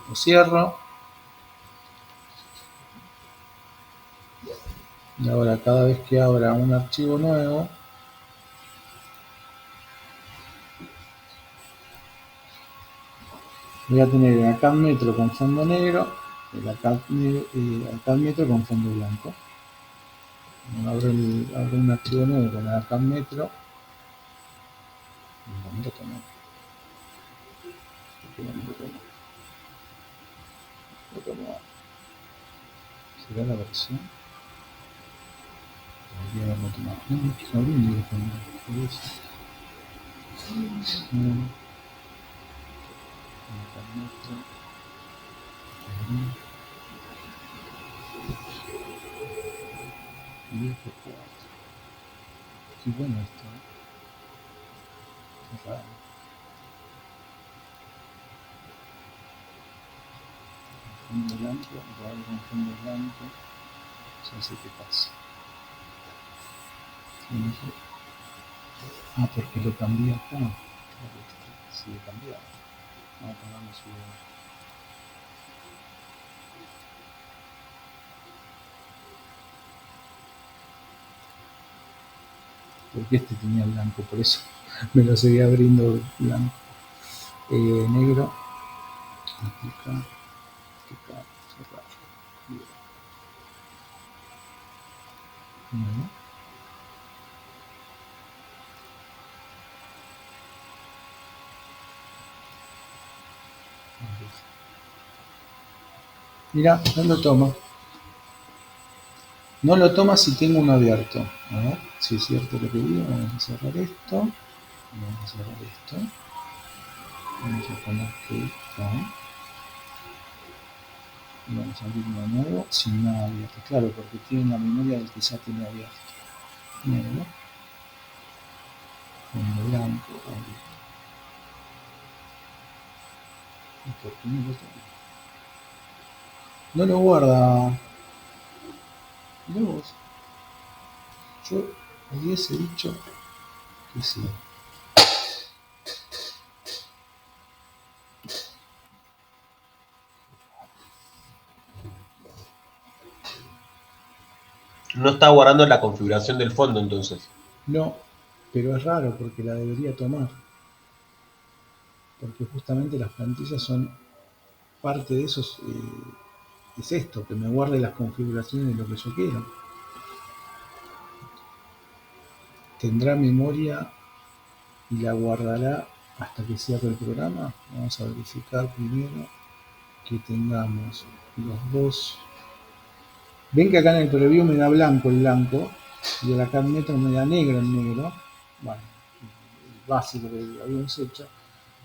Lo cierro. Y ahora cada vez que abra un archivo nuevo, voy a tener el AutoCAD Metro con fondo negro, el AutoCAD Metro con fondo blanco. Abro un archivo nuevo con el acá metro. Un momento tomé. Lo tomo. ¿Será la versión? Debería haberlo tomado. No, es que abrí un directamente. Por eso. Acá metro. Y F4. Qué bueno esto, ¿eh? Qué raro. Fondo blanco, lo hago con fondo blanco. Ya sé qué pasa. Ah, porque lo cambié acá. Claro, sí, lo cambié. Vamos a ponerle su. Porque este tenía blanco, por eso me lo seguía abriendo blanco. Negro. Aplicar. Aplicar. Cerrar. Bien. Bueno. Mira, no lo toma. No lo toma si tengo uno abierto. A ver si es cierto lo que digo. Vamos a cerrar esto. Vamos a cerrar esto. Vamos a poner que está. Y vamos a abrir uno nuevo sin nada abierto. Claro, porque tiene la memoria del que ya tiene abierto. Negro. Fondo blanco. Abrir. ¿Y por qué no lo toma? No lo guarda. Mirá vos. Yo hubiese dicho que sí. No está guardando la configuración del fondo entonces. No, pero es raro porque la debería tomar. Porque justamente las plantillas son parte de esos. Es esto, que me guarde las configuraciones de lo que yo quiero. Tendrá memoria y la guardará hasta que cierre el programa. Vamos a verificar primero que tengamos los dos. Ven que acá en el preview me da blanco el blanco y acá en metro me da negro el negro. Bueno, el básico que habíamos hecho.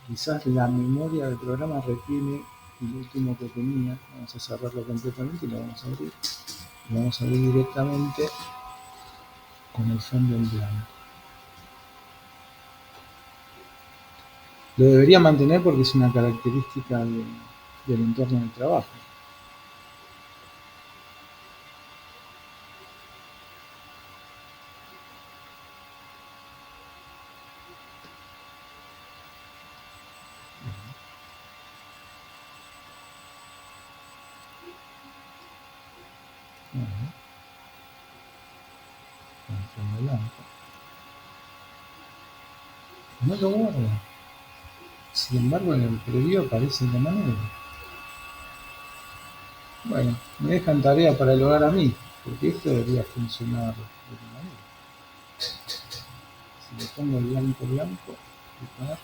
Quizás la memoria del programa retiene el último que tenía. Vamos a cerrarlo completamente y lo vamos a abrir. Lo vamos a abrir directamente con el fondo en blanco. Lo debería mantener porque es una característica del entorno de trabajo. Con el fondo blanco. No lo guarda. Sin embargo, en el preview aparece de manera. Bueno, me dejan tarea para el hogar a mí, porque esto debería funcionar de otra manera. Si le pongo el blanco blanco, aplicar,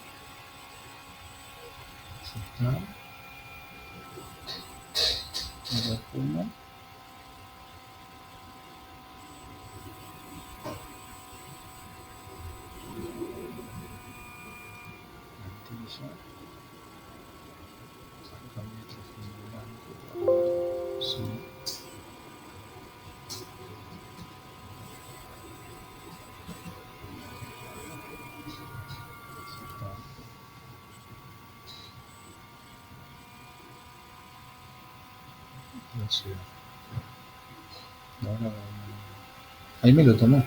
aceptar, me repongo, plantilla, cambié otro fondo blanco, sí. Aceptar. No sé. Ahora ahí me lo tomó.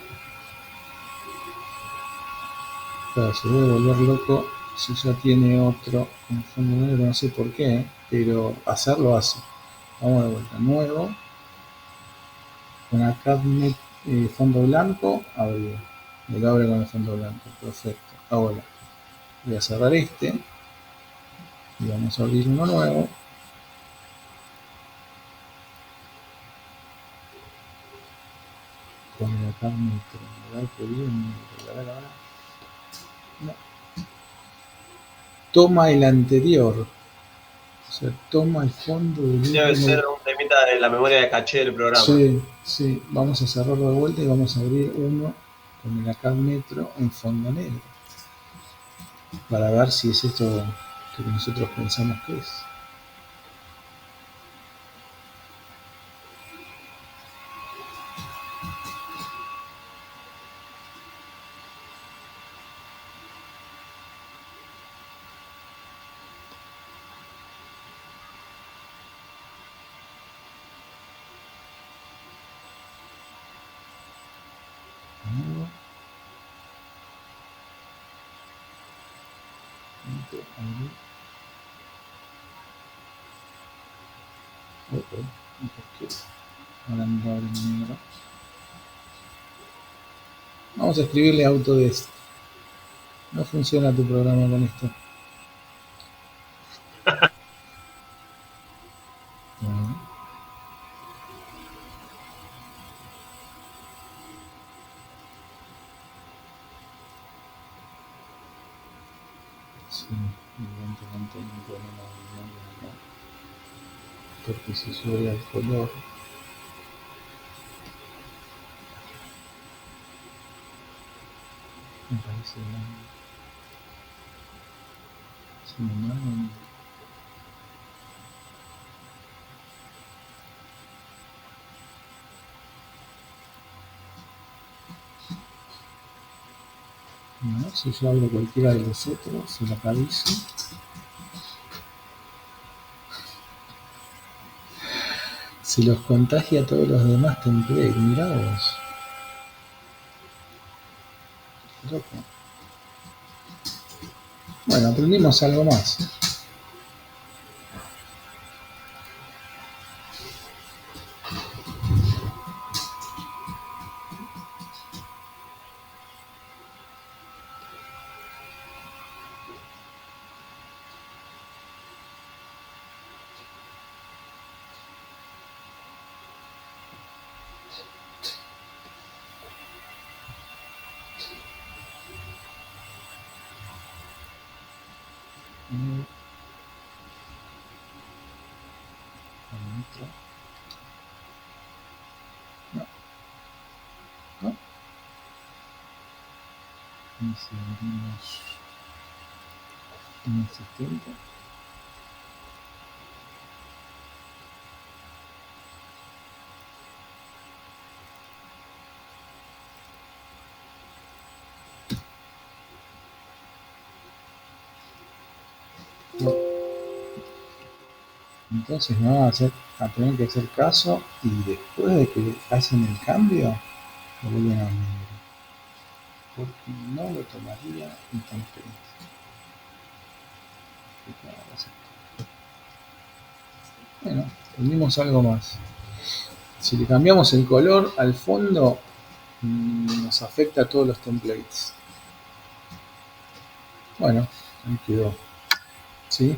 Claro, se debe volver loco si ya tiene otro con fondo negro, no sé por qué, pero hacerlo hace. Vamos de vuelta, nuevo, con acá fondo blanco, abrir. Me lo abre con el fondo blanco, perfecto. Ahora voy a cerrar este y vamos a abrir uno nuevo. Poner acá metro, ¿verdad? Que bien, ¿verdad? No. Toma el anterior, o sea, toma el fondo del Debe ser último. un temita de la memoria de caché del programa. Sí, sí, vamos a cerrarlo de vuelta y vamos a abrir uno con el acá metro en fondo negro para ver si es esto que nosotros pensamos que es. Nuevo, metro, abrir. ¿Por qué? Ahora no abre el negro. Vamos a escribirle Autodesk. No funciona tu programa con esto. Bueno, sí, evidentemente no ponemos el nombre acá, porque se sube al color. Me parece bien. Sin embargo, no, si yo abro cualquiera de los otros, se lo aviso. Se los contagia a todos los demás templates, mirá vos. Loco. Bueno, aprendimos algo más. No, no. Y si abrimos un asistente. No. Entonces me van a tener que hacer caso y después de que hacen el cambio, lo vuelven a negro. Porque no lo tomaría en transferencia. Bueno, aprendimos algo más. Si le cambiamos el color al fondo, nos afecta a todos los templates. Bueno, ahí quedó. ¿Sí?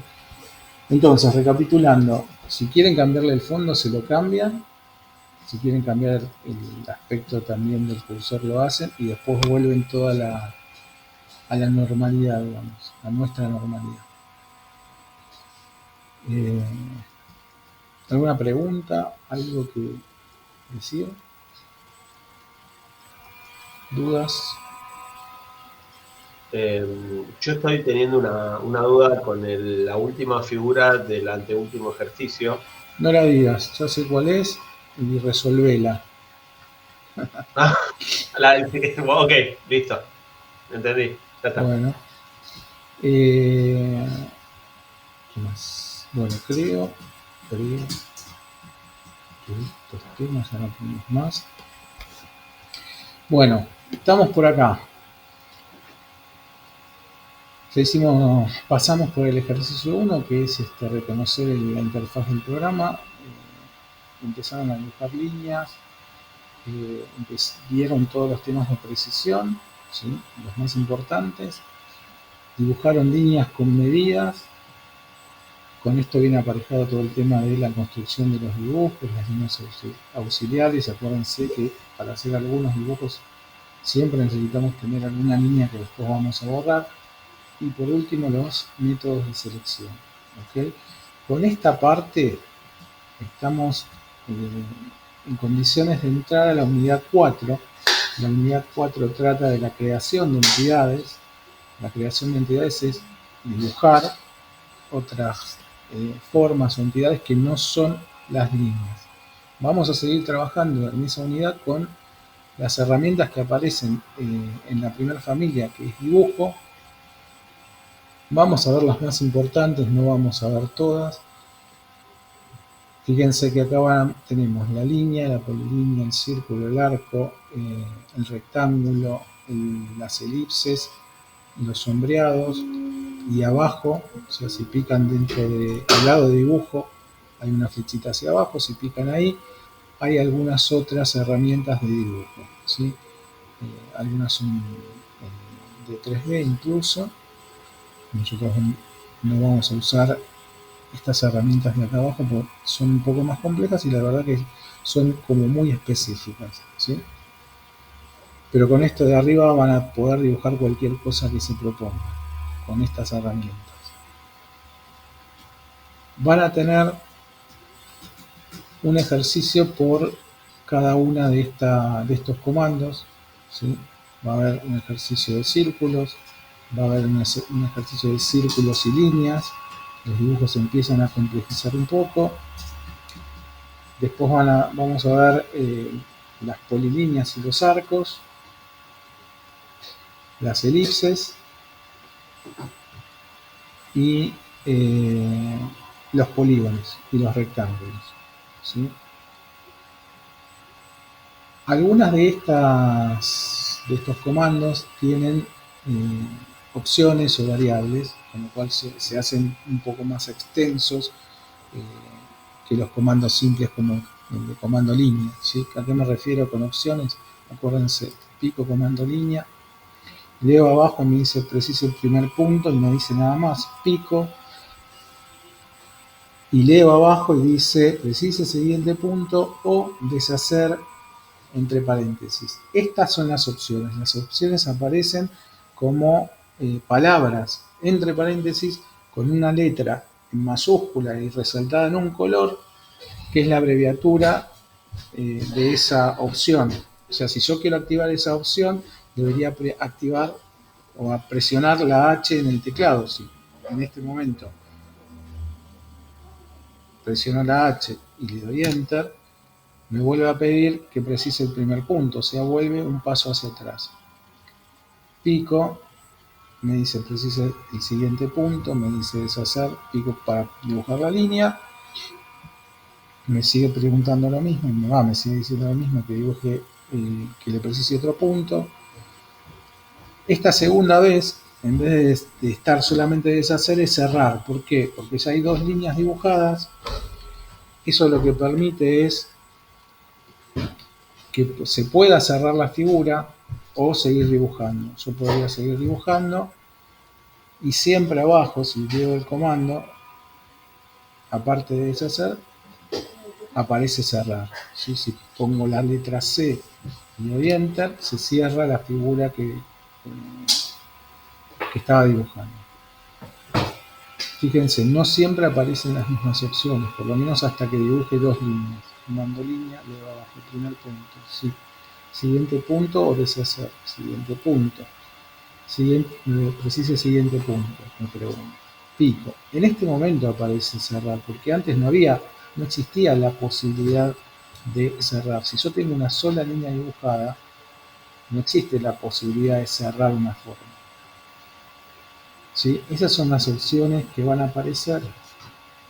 Entonces, recapitulando, si quieren cambiarle el fondo, se lo cambian. Si quieren cambiar el aspecto también del cursor, lo hacen. Y después vuelven toda a la normalidad, digamos, a nuestra normalidad. ¿Alguna pregunta? ¿Algo que decir? ¿Dudas? Yo estoy teniendo una duda con la última figura del anteúltimo ejercicio. No la digas, yo sé cuál es y resolvela. Ok, listo. Entendí. Ya está. Bueno. ¿Qué más? Bueno, creo que estos temas ya no tenemos más. Bueno, estamos por acá. Pasamos por el ejercicio 1, que es reconocer la interfaz del programa. Empezaron a dibujar líneas, vieron todos los temas de precisión, ¿sí? Los más importantes. Dibujaron líneas con medidas, Con esto viene aparejado todo el tema de la construcción de los dibujos, las líneas auxiliares. Acuérdense que para hacer algunos dibujos siempre necesitamos tener alguna línea que después vamos a borrar. Y por último, los métodos de selección. ¿Okay? Con esta parte estamos en condiciones de entrar a la unidad 4. La unidad 4 trata de la creación de entidades. La creación de entidades es dibujar otras formas o entidades que no son las líneas. Vamos a seguir trabajando en esa unidad con las herramientas que aparecen en la primera familia, que es dibujo. Vamos a ver las más importantes, no vamos a ver todas. Fíjense que acá tenemos la línea, la polilínea, el círculo, el arco, el rectángulo, las elipses, los sombreados, y abajo, o sea, si pican al lado de dibujo, hay una flechita hacia abajo. Si pican ahí, hay algunas otras herramientas de dibujo, ¿sí? Algunas son de 3D incluso. Nosotros no vamos a usar estas herramientas de acá abajo porque son un poco más complejas y la verdad que son como muy específicas, ¿sí? Pero con esto de arriba van a poder dibujar cualquier cosa que se proponga con estas herramientas. Van a tener un ejercicio por cada una de estos comandos, ¿sí? Va a haber un ejercicio de círculos, va a haber un ejercicio de círculos y líneas. Los dibujos se empiezan a complejizar un poco. Después vamos a ver las polilíneas y los arcos, las elipses y los polígonos y los rectángulos, ¿sí? Algunas de estos comandos tienen opciones o variables, con lo cual se hacen un poco más extensos que los comandos simples como el de comando línea, ¿sí? ¿A qué me refiero con opciones? Acuérdense, pico comando línea, leo abajo, me dice precise el primer punto y no dice nada más, pico, y leo abajo y dice precise el siguiente punto o deshacer entre paréntesis. Estas son las opciones. Las opciones aparecen como palabras entre paréntesis con una letra en mayúscula y resaltada en un color, que es la abreviatura de esa opción. O sea, si yo quiero activar esa opción, debería activar o presionar la H en el teclado. Si en este momento presiono la H y le doy Enter, me vuelve a pedir que precise el primer punto, o sea, vuelve un paso hacia atrás. Pico, me dice precise el siguiente punto, me dice deshacer, pico para dibujar la línea, me sigue preguntando lo mismo, me sigue diciendo lo mismo, que dibuje, que le precise otro punto. Esta segunda vez, en vez de estar solamente deshacer, es cerrar. ¿Por qué? Porque ya hay dos líneas dibujadas. Eso lo que permite es que se pueda cerrar la figura o seguir dibujando. Yo podría seguir dibujando y siempre abajo, si leo el comando, aparte de deshacer, aparece cerrar, ¿sí? Si pongo la letra C y doy Enter, se cierra la figura que estaba dibujando. Fíjense, no siempre aparecen las mismas opciones, por lo menos hasta que dibuje dos líneas. Comando línea, leo abajo el primer punto, sí. Siguiente punto o deshacer, siguiente punto. Precise siguiente punto, me pregunto. Pico. En este momento aparece cerrar, porque antes no existía la posibilidad de cerrar. Si yo tengo una sola línea dibujada, no existe la posibilidad de cerrar una forma. ¿Sí? Esas son las opciones que van a aparecer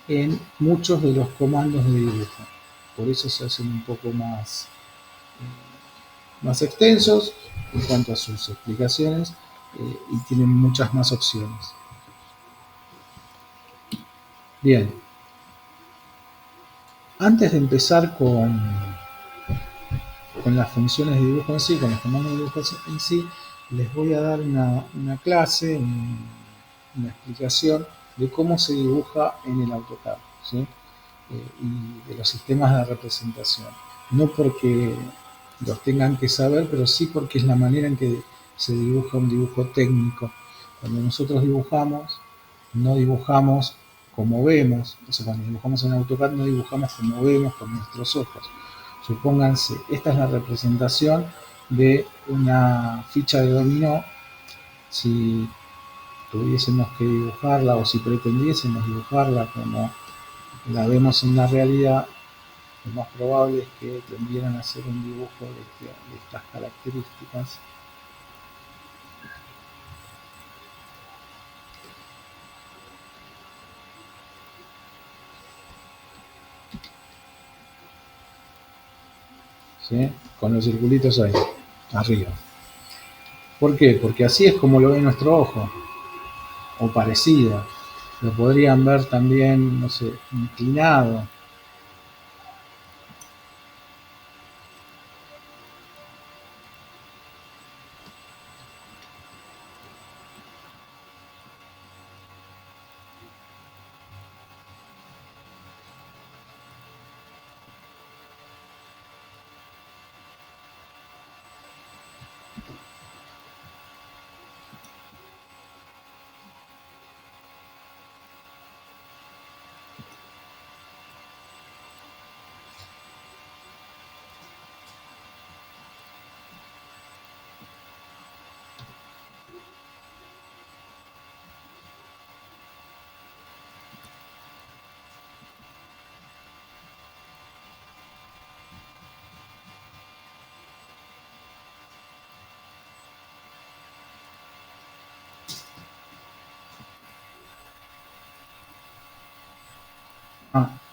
en muchos de los comandos de dibujo. Por eso se hacen un poco más extensos en cuanto a sus explicaciones y tienen muchas más opciones. Bien. Antes de empezar con las funciones de dibujo en sí, con los comandos de dibujo en sí, les voy a dar una clase, una explicación de cómo se dibuja en el AutoCAD, ¿sí? Y de los sistemas de representación. No porque los tengan que saber, pero sí porque es la manera en que se dibuja un dibujo técnico. Cuando nosotros dibujamos, no dibujamos como vemos, o sea, cuando dibujamos en AutoCAD no dibujamos como vemos con nuestros ojos. Supónganse, esta es la representación de una ficha de dominó. Si tuviésemos que dibujarla o si pretendiésemos dibujarla como la vemos en la realidad, lo más probable es que tendieran a hacer un dibujo de estas características. ¿Sí? Con los circulitos ahí, arriba. ¿Por qué? Porque así es como lo ve nuestro ojo, o parecida. Lo podrían ver también, no sé, inclinado.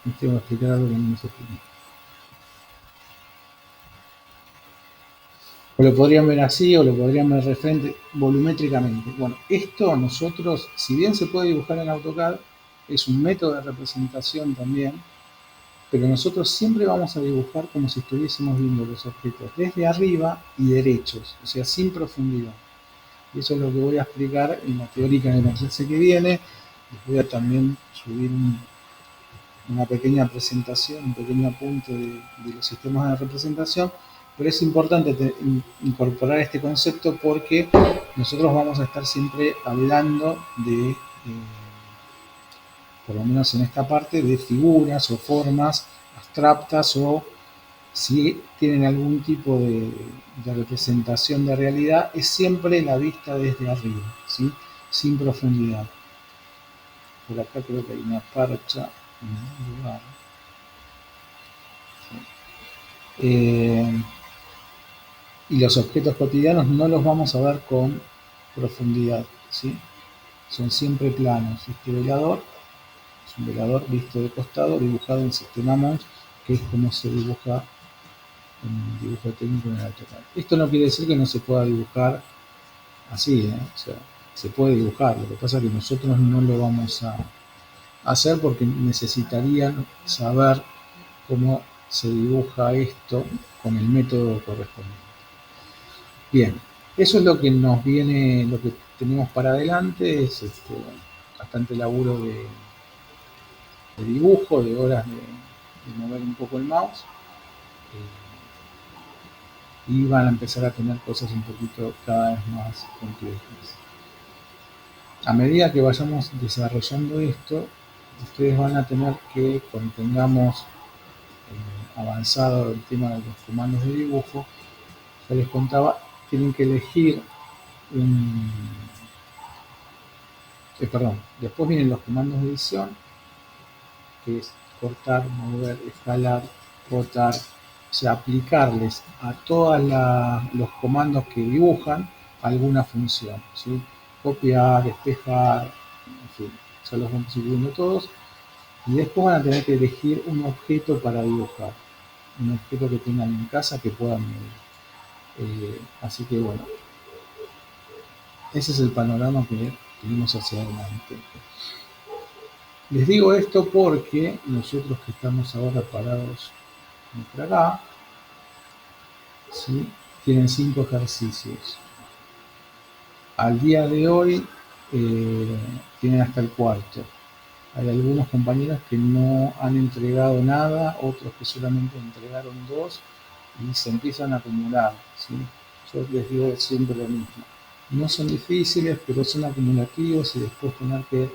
Les tengo que explicar algo que no me expliqué. O lo podrían ver así, o lo podrían ver de frente, volumétricamente. Bueno, esto nosotros, si bien se puede dibujar en AutoCAD, es un método de representación también, pero nosotros siempre vamos a dibujar como si estuviésemos viendo los objetos desde arriba y derechos, o sea, sin profundidad. Y eso es lo que voy a explicar en la teórica de la clase que viene. Les voy a también subir una pequeña presentación, un pequeño apunte de los sistemas de representación, pero es importante incorporar este concepto porque nosotros vamos a estar siempre hablando de, por lo menos en esta parte, de figuras o formas abstractas, o si tienen algún tipo de representación de realidad, es siempre la vista desde arriba, ¿sí? Sin profundidad. Por acá creo que hay una parcha en algún lugar. Y los objetos cotidianos no los vamos a ver con profundidad, ¿sí? Son siempre planos. Este velador es un velador visto de costado, dibujado en sistema Mons, que es como se dibuja en dibujo técnico en el AutoCAD. Esto no quiere decir que no se pueda dibujar así, ¿eh? O sea, se puede dibujar, lo que pasa es que nosotros no lo vamos a hacer porque necesitarían saber cómo se dibuja esto con el método correspondiente. Bien, eso es lo que nos viene, lo que tenemos para adelante, es bastante laburo de dibujo, de horas de mover un poco el mouse, y van a empezar a tener cosas un poquito cada vez más complejas. A medida que vayamos desarrollando esto, ustedes van a tener que, cuando tengamos avanzado el tema de los comandos de dibujo, ya les contaba, tienen que elegir después vienen los comandos de edición, que es cortar, mover, escalar, rotar, o sea, aplicarles a todos los comandos que dibujan alguna función, ¿sí? Copiar, despejar, en fin, ya los vamos a ir viendo todos. Y después van a tener que elegir un objeto para dibujar, un objeto que tengan en casa que puedan medir. Así que bueno, ese es el panorama que tenemos hacia adelante. Les digo esto porque nosotros que estamos ahora parados por acá, ¿sí? Tienen 5 ejercicios. Al día de hoy tienen hasta el cuarto. Hay algunos compañeros que no han entregado nada, otros que solamente entregaron 2 y se empiezan a acumular, ¿sí? Yo les digo siempre lo mismo. No son difíciles, pero son acumulativos y después tener que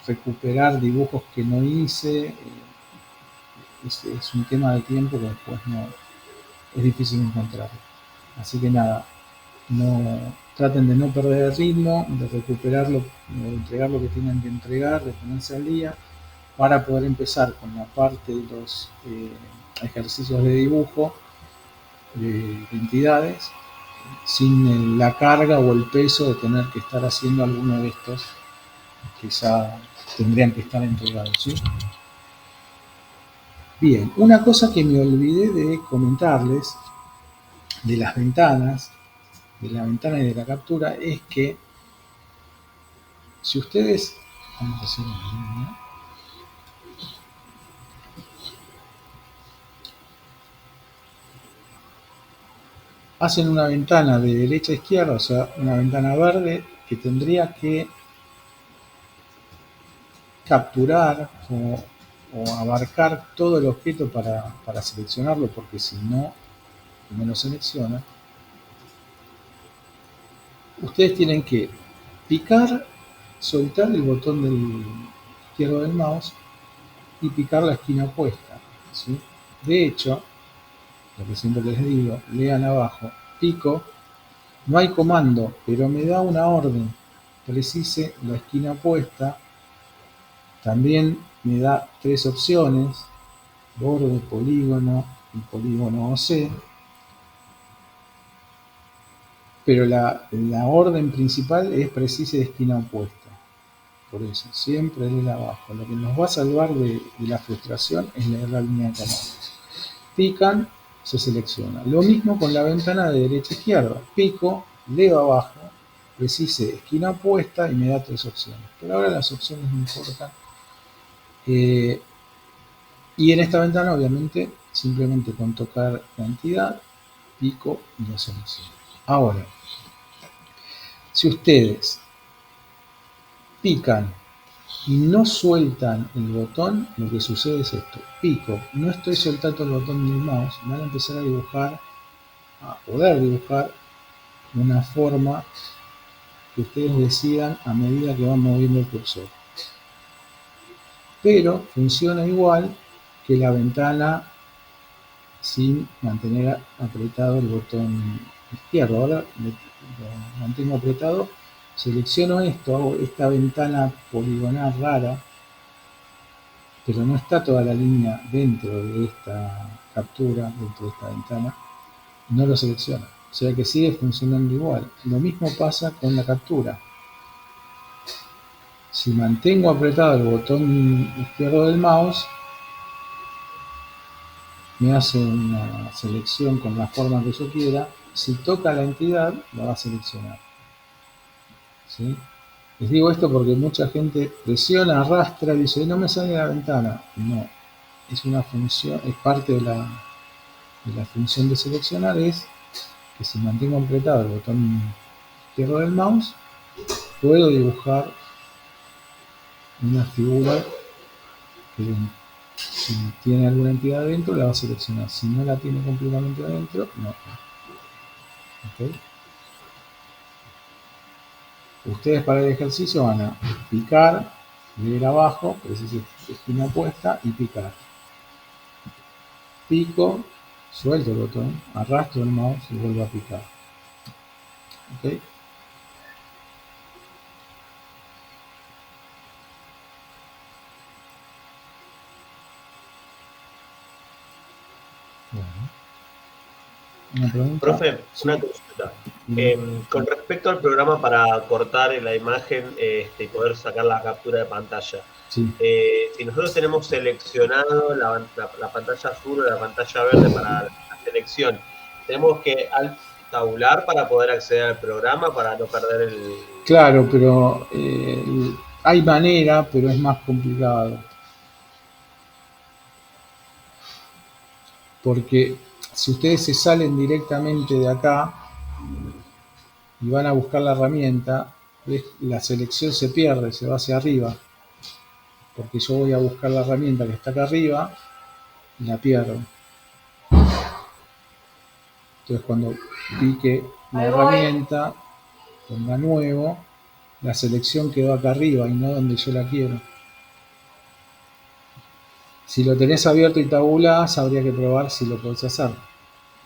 recuperar dibujos que no hice es un tema de tiempo que después no es difícil encontrar. Así que nada, no traten de no perder el ritmo, de recuperarlo, de entregar lo que tienen que entregar, de ponerse al día para poder empezar con la parte de los ejercicios de dibujo de entidades sin la carga o el peso de tener que estar haciendo alguno de estos que ya tendrían que estar entregados, ¿sí? Bien, una cosa que me olvidé de comentarles de las ventanas, de la ventana y de la captura, es que si ustedes, vamos a hacer una línea, hacen una ventana de derecha a izquierda, o sea, una ventana verde que tendría que capturar o abarcar todo el objeto para seleccionarlo, porque si no, no lo selecciona. Ustedes tienen que picar, soltar el botón del izquierdo del mouse y picar la esquina opuesta, ¿sí? De hecho, lo que siempre les digo, lean abajo, pico, no hay comando, pero me da una orden, precise la esquina opuesta, también me da 3 opciones, borde, polígono y polígono OC, pero la orden principal es precise de esquina opuesta. Por eso, siempre leer abajo. Lo que nos va a salvar de la frustración es leer la línea de comandos. Pican, se selecciona. Lo mismo con la ventana de derecha a izquierda. Pico, leo abajo, precise esquina opuesta y me da 3 opciones. Pero ahora las opciones no importan. Y en esta ventana, obviamente, simplemente con tocar la entidad, pico y lo selecciono. Ahora, si ustedes pican y no sueltan el botón, lo que sucede es esto. Pico, no estoy soltando el botón del mouse, van a empezar a dibujar, a poder dibujar una forma que ustedes decidan a medida que van moviendo el cursor. Pero funciona igual que la ventana sin mantener apretado el botón izquierdo. Ahora lo mantengo apretado, selecciono esto, hago esta ventana poligonal rara, pero no está toda la línea dentro de esta captura, dentro de esta ventana, no lo selecciona. O sea que sigue funcionando igual. Lo mismo pasa con la captura. Si mantengo apretado el botón izquierdo del mouse, me hace una selección con la forma que yo quiera. Si toca la entidad, la va a seleccionar, ¿sí? Les digo esto porque mucha gente presiona, arrastra y dice, no me sale la ventana. No, es una función, es parte de la función de seleccionar, es que si mantengo apretado el botón izquierdo del mouse, puedo dibujar una figura que si tiene alguna entidad adentro la va a seleccionar, si no la tiene completamente adentro, no. ¿Okay? Ustedes para el ejercicio van a picar, leer abajo, precisa esquina opuesta y picar. Pico, suelto el botón, arrastro el mouse y vuelvo a picar. ¿Okay? ¿Una pregunta? Profe, una consulta. Con respecto al programa para cortar la imagen y poder sacar la captura de pantalla, Sí. Si nosotros tenemos seleccionado la pantalla azul o la pantalla verde para la selección, tenemos que tabular para poder acceder al programa para no perder el... Claro, pero hay manera, pero es más complicado. Porque si ustedes se salen directamente de acá y van a buscar la herramienta, la selección se pierde, se va hacia arriba. porque yo voy a buscar la herramienta que está acá arriba y la pierdo. Entonces cuando pique la herramienta, ponga nuevo, la selección quedó acá arriba y no donde yo la quiero. Si lo tenés abierto y tabulás, habría que probar si lo podés hacer.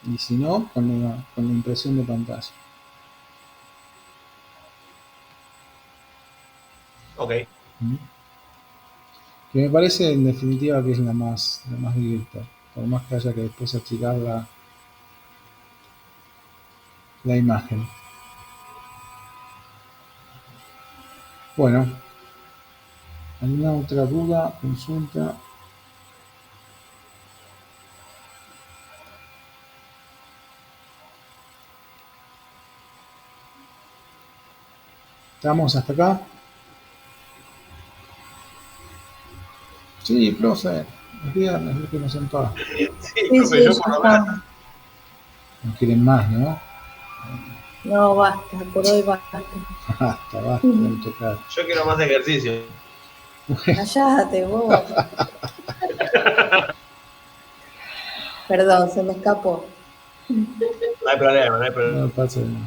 Y si no, con la impresión de pantalla. Ok. Que me parece en definitiva que es la más directa. Por más que haya que después achicar la imagen. Bueno, ¿alguna otra duda, consulta? ¿Estamos hasta acá? Sí, profe, es viernes, es que nos en paz. Sí, profe, yo por lo menos. No quieren más, ¿no? No, basta, por hoy basta. Basta, de tocar. Yo quiero más ejercicio. Callate, vos. Perdón, se me escapó. No hay problema, no hay problema. No pasa nada.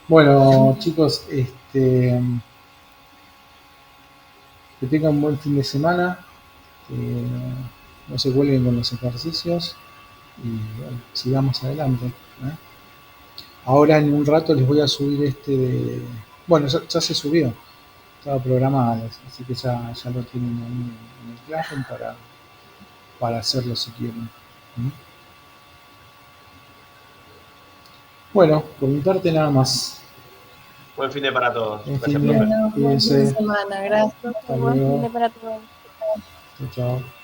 Bueno, chicos, que tengan un buen fin de semana, que no se vuelven con los ejercicios y bueno, sigamos adelante. Ahora en un rato les voy a subir bueno, ya se subió, estaba programado, así que ya lo tienen ahí en el Classroom para hacerlo si quieren. Bueno, por mi parte nada más. Buen fin de para todos. Buen Gracias, fin de- profe. Bueno, buen fin de semana, gracias. Hasta Buen fin luego. de para todos. Chao, chao.